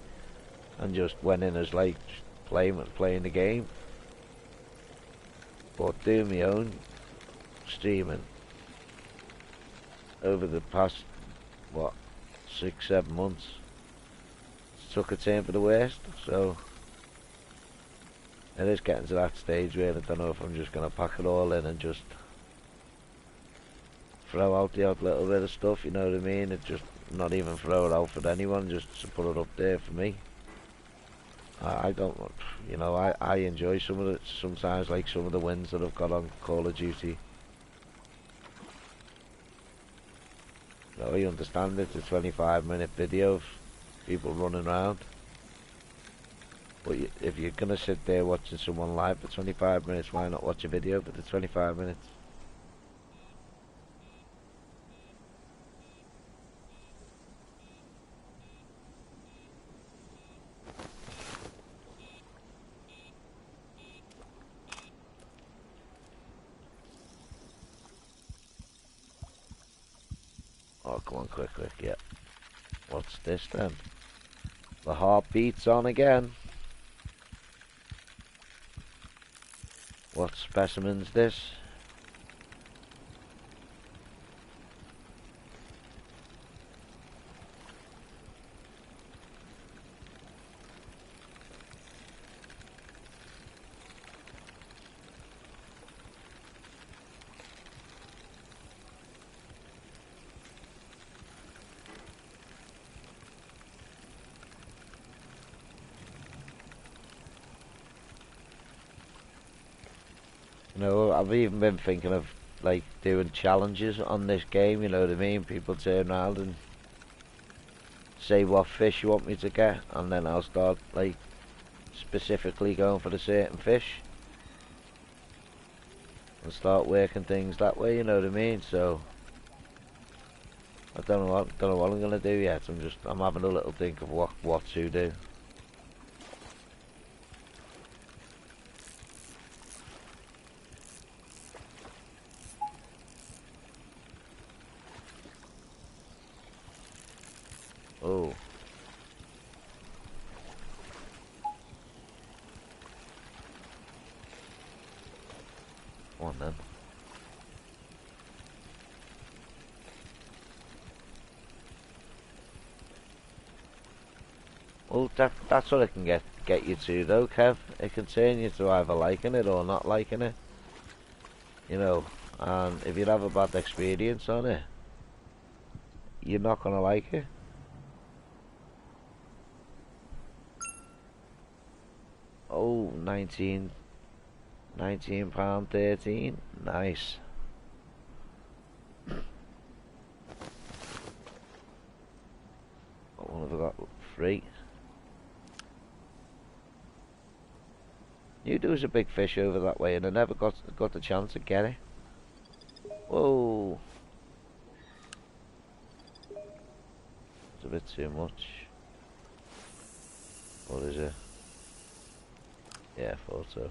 and just went in as like playing the game. But doing my own streaming over the past, what, 6-7 months, took a turn for the worst. So it is getting to that stage where I don't know if I'm just going to pack it all in and just throw out the odd little bit of stuff, you know what I mean? It's just not even throw it out for anyone, just to put it up there for me. I don't, you know, I enjoy some of it, sometimes, like some of the wins that I've got on Call of Duty. So you understand it's a 25-minute video of people running around. But if you're going to sit there watching someone live for 25 minutes, why not watch a video for the 25 minutes? Oh, come on, quick, yeah. What's this then? The heartbeat's on again. What specimen's this? You know, I've even been thinking of like doing challenges on this game, you know what I mean? People turn around and say what fish you want me to get, and then I'll start like specifically going for the certain fish and start working things that way, you know what I mean? So I don't know what I'm gonna do yet. I'm having a little think of what to do. Oh. Come on then. Well, that's what it can get you to though, Kev. It can turn you to either liking it or not liking it. You know, and if you have a bad experience on it, you're not gonna like it. Oh, 19 pound 13. Nice. What one have I got? 3. Knew there was a big fish over that way and I never got the chance to get it. Whoa. It's a bit too much. What is it? Yeah, I thought so.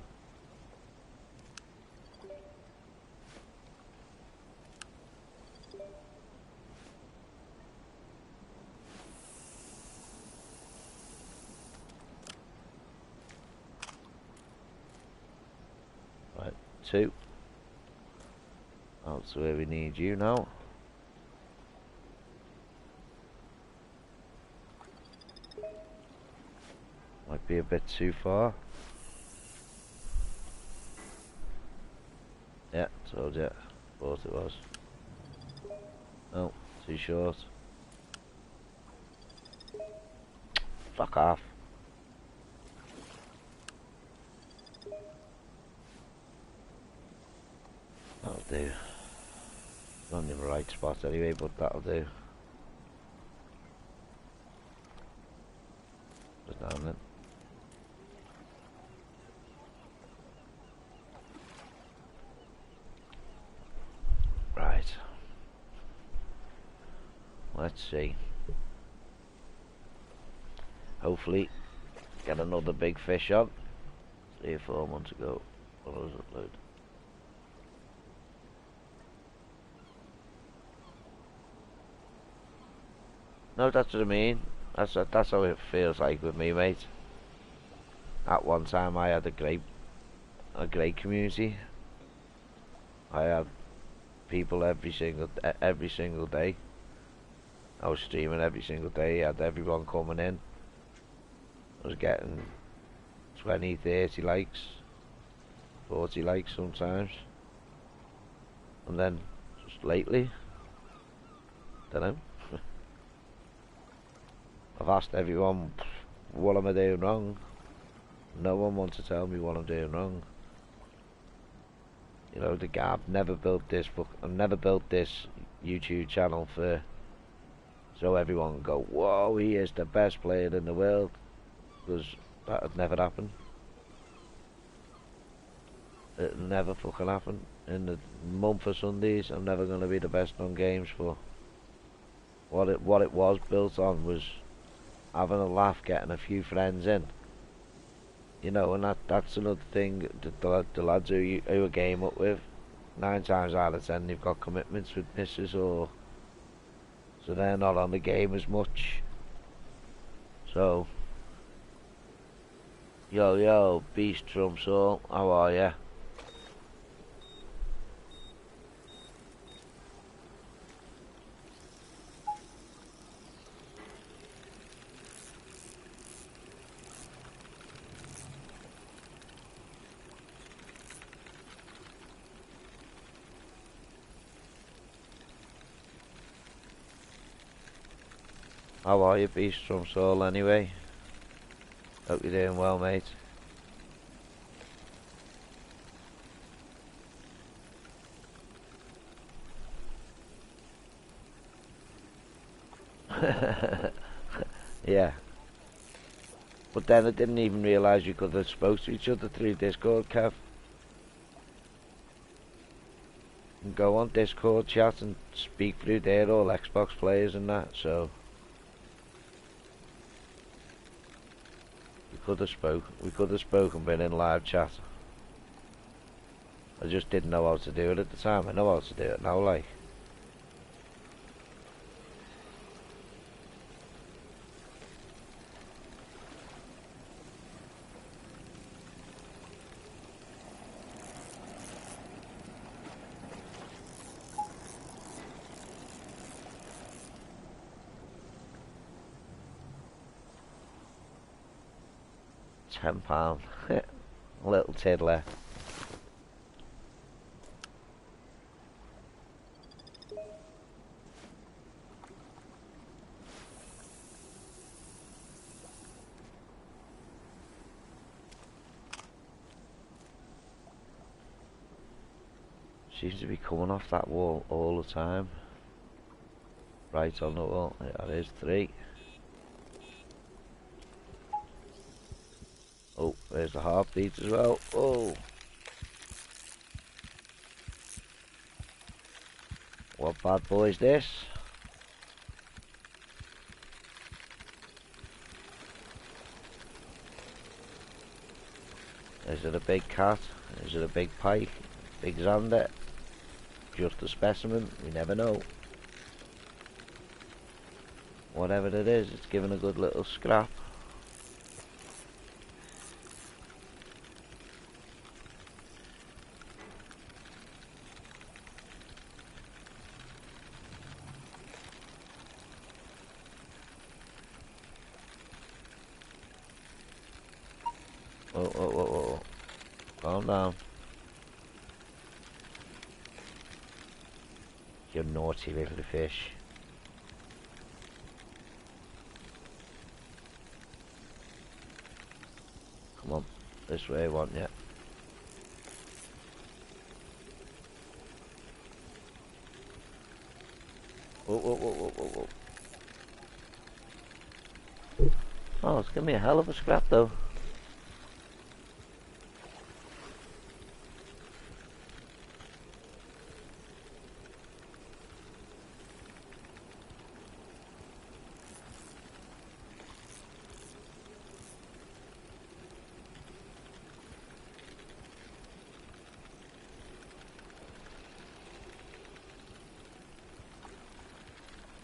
Right, 2. Out to where we need you now. Might be a bit too far. Yeah, told you. Thought it was. Oh, too short. Fuck off. That'll do. Not in the right spot anyway, but that'll do. Just down then. Right. Let's see. Hopefully get another big fish on. 3 or 4 months ago. What was it, load? No, that's what I mean. That's how it feels like with me, mate. At one time, I had a great community. I had people every single day. I was streaming every single day. I had everyone coming in. I was getting 20, 30 likes, 40 likes sometimes. And then just lately, don't know. I've asked everyone, what am I doing wrong? No one wants to tell me what I'm doing wrong. You know, I've never built this YouTube channel so everyone can go, whoa, he is the best player in the world. Because that would never happen. It'll never fucking happen. In the month of Sundays, I'm never going to be the best on games, but what it was built on was having a laugh, getting a few friends in, you know, and that's another thing. The lads who I game up with, 9 times out of 10 they've got commitments with misses, or so they're not on the game as much. So, yo, Beast Drum Soul, how are ya? How are you, Beast from Soul, anyway? Hope you're doing well, mate. Yeah. But then I didn't even realise you could have spoke to each other through Discord, Kev. You can go on Discord chat and speak through there, all Xbox players and that, so we could have spoken, been in live chat. I just didn't know how to do it at the time. I know how to do it now, like. £10. A little tiddler. Seems to be coming off that wall all the time. Right on the wall. Yeah, that is 3. Oh, there's the heartbeat as well. Oh. What bad boy is this? Is it a big cat? Is it a big pike? Big zander? Just a specimen? We never know. Whatever it is, it's giving a good little scrap. whoa. Calm down. You naughty little fish. Come on, this way I want you. Whoa. Oh, it's giving me a hell of a scrap though.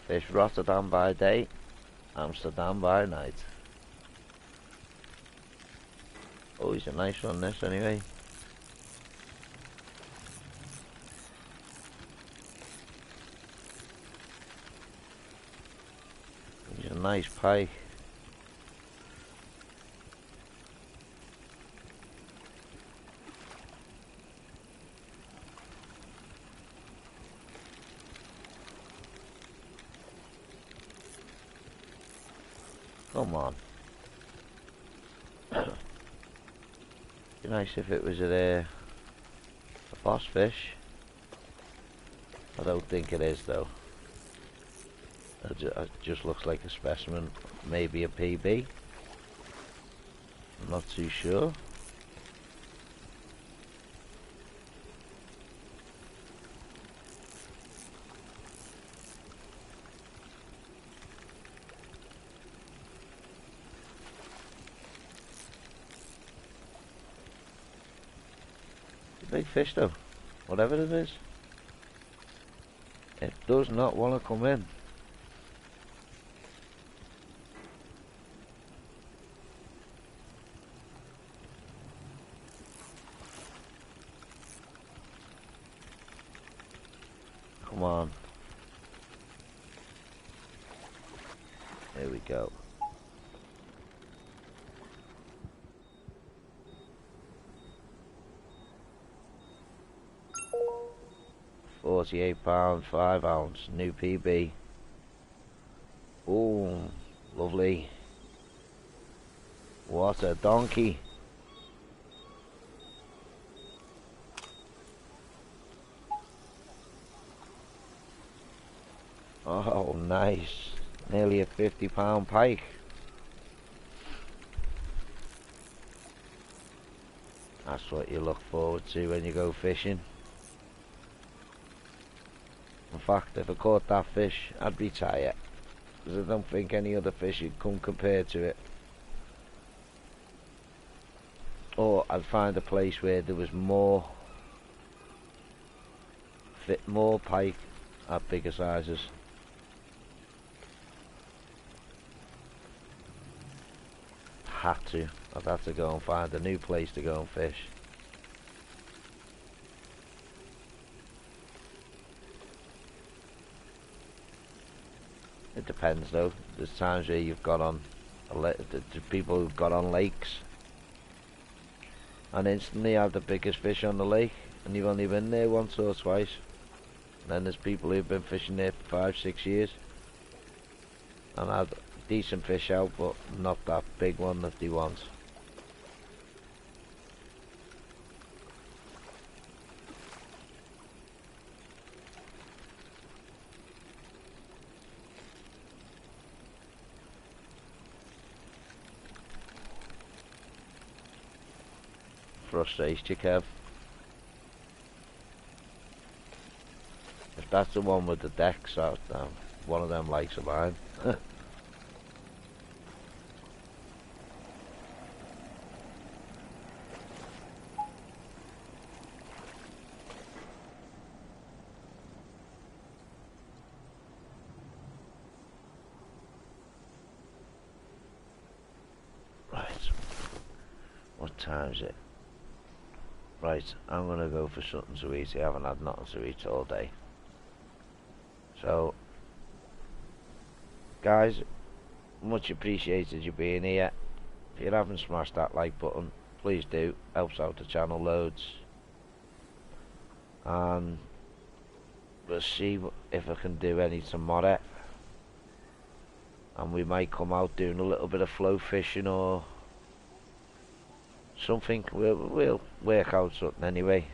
Fish Rotterdam by day, Amsterdam by night. Oh, he's a nice one, this anyway. He's a nice pike. Come on. Be nice if it was a boss fish. I don't think it is though. It just looks like a specimen, maybe a PB. I'm not too sure. Big fish though, whatever it is. It does not want to come in. Come on. There we go. £48, 5 ounce, new PB. Oh, lovely. What a donkey. Oh, nice. Nearly a £50 pike. That's what you look forward to when you go fishing. In fact, if I caught that fish, I'd retire, because I don't think any other fish would come compared to it. Or I'd find a place where there was more pike at bigger sizes. I'd have to go and find a new place to go and fish. It depends though. There's times where you've got on people who've got on lakes and instantly have the biggest fish on the lake, and you've only been there once or twice. And then there's people who've been fishing there for 5, 6 years and had decent fish out, but not that big one that they want. Frustrates you, Kev. If that's the one with the decks out, one of them likes of mine. Right. What time is it? Right, I'm gonna go for something to eat. I haven't had nothing to eat all day. So, guys, much appreciated you being here. If you haven't smashed that like button, please do. Helps out the channel loads. And we'll see if I can do any tomorrow. And we might come out doing a little bit of flow fishing or something. We'll work out something anyway.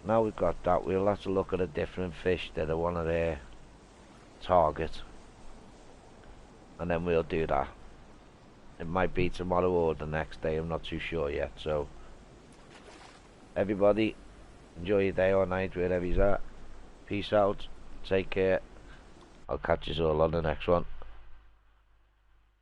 Now we've got that, we'll have to look at a different fish that I want to target, and then we'll do that. It might be tomorrow or the next day, I'm not too sure yet. So everybody, enjoy your day or night wherever you're at. Peace out, take care. I'll catch you all on the next one.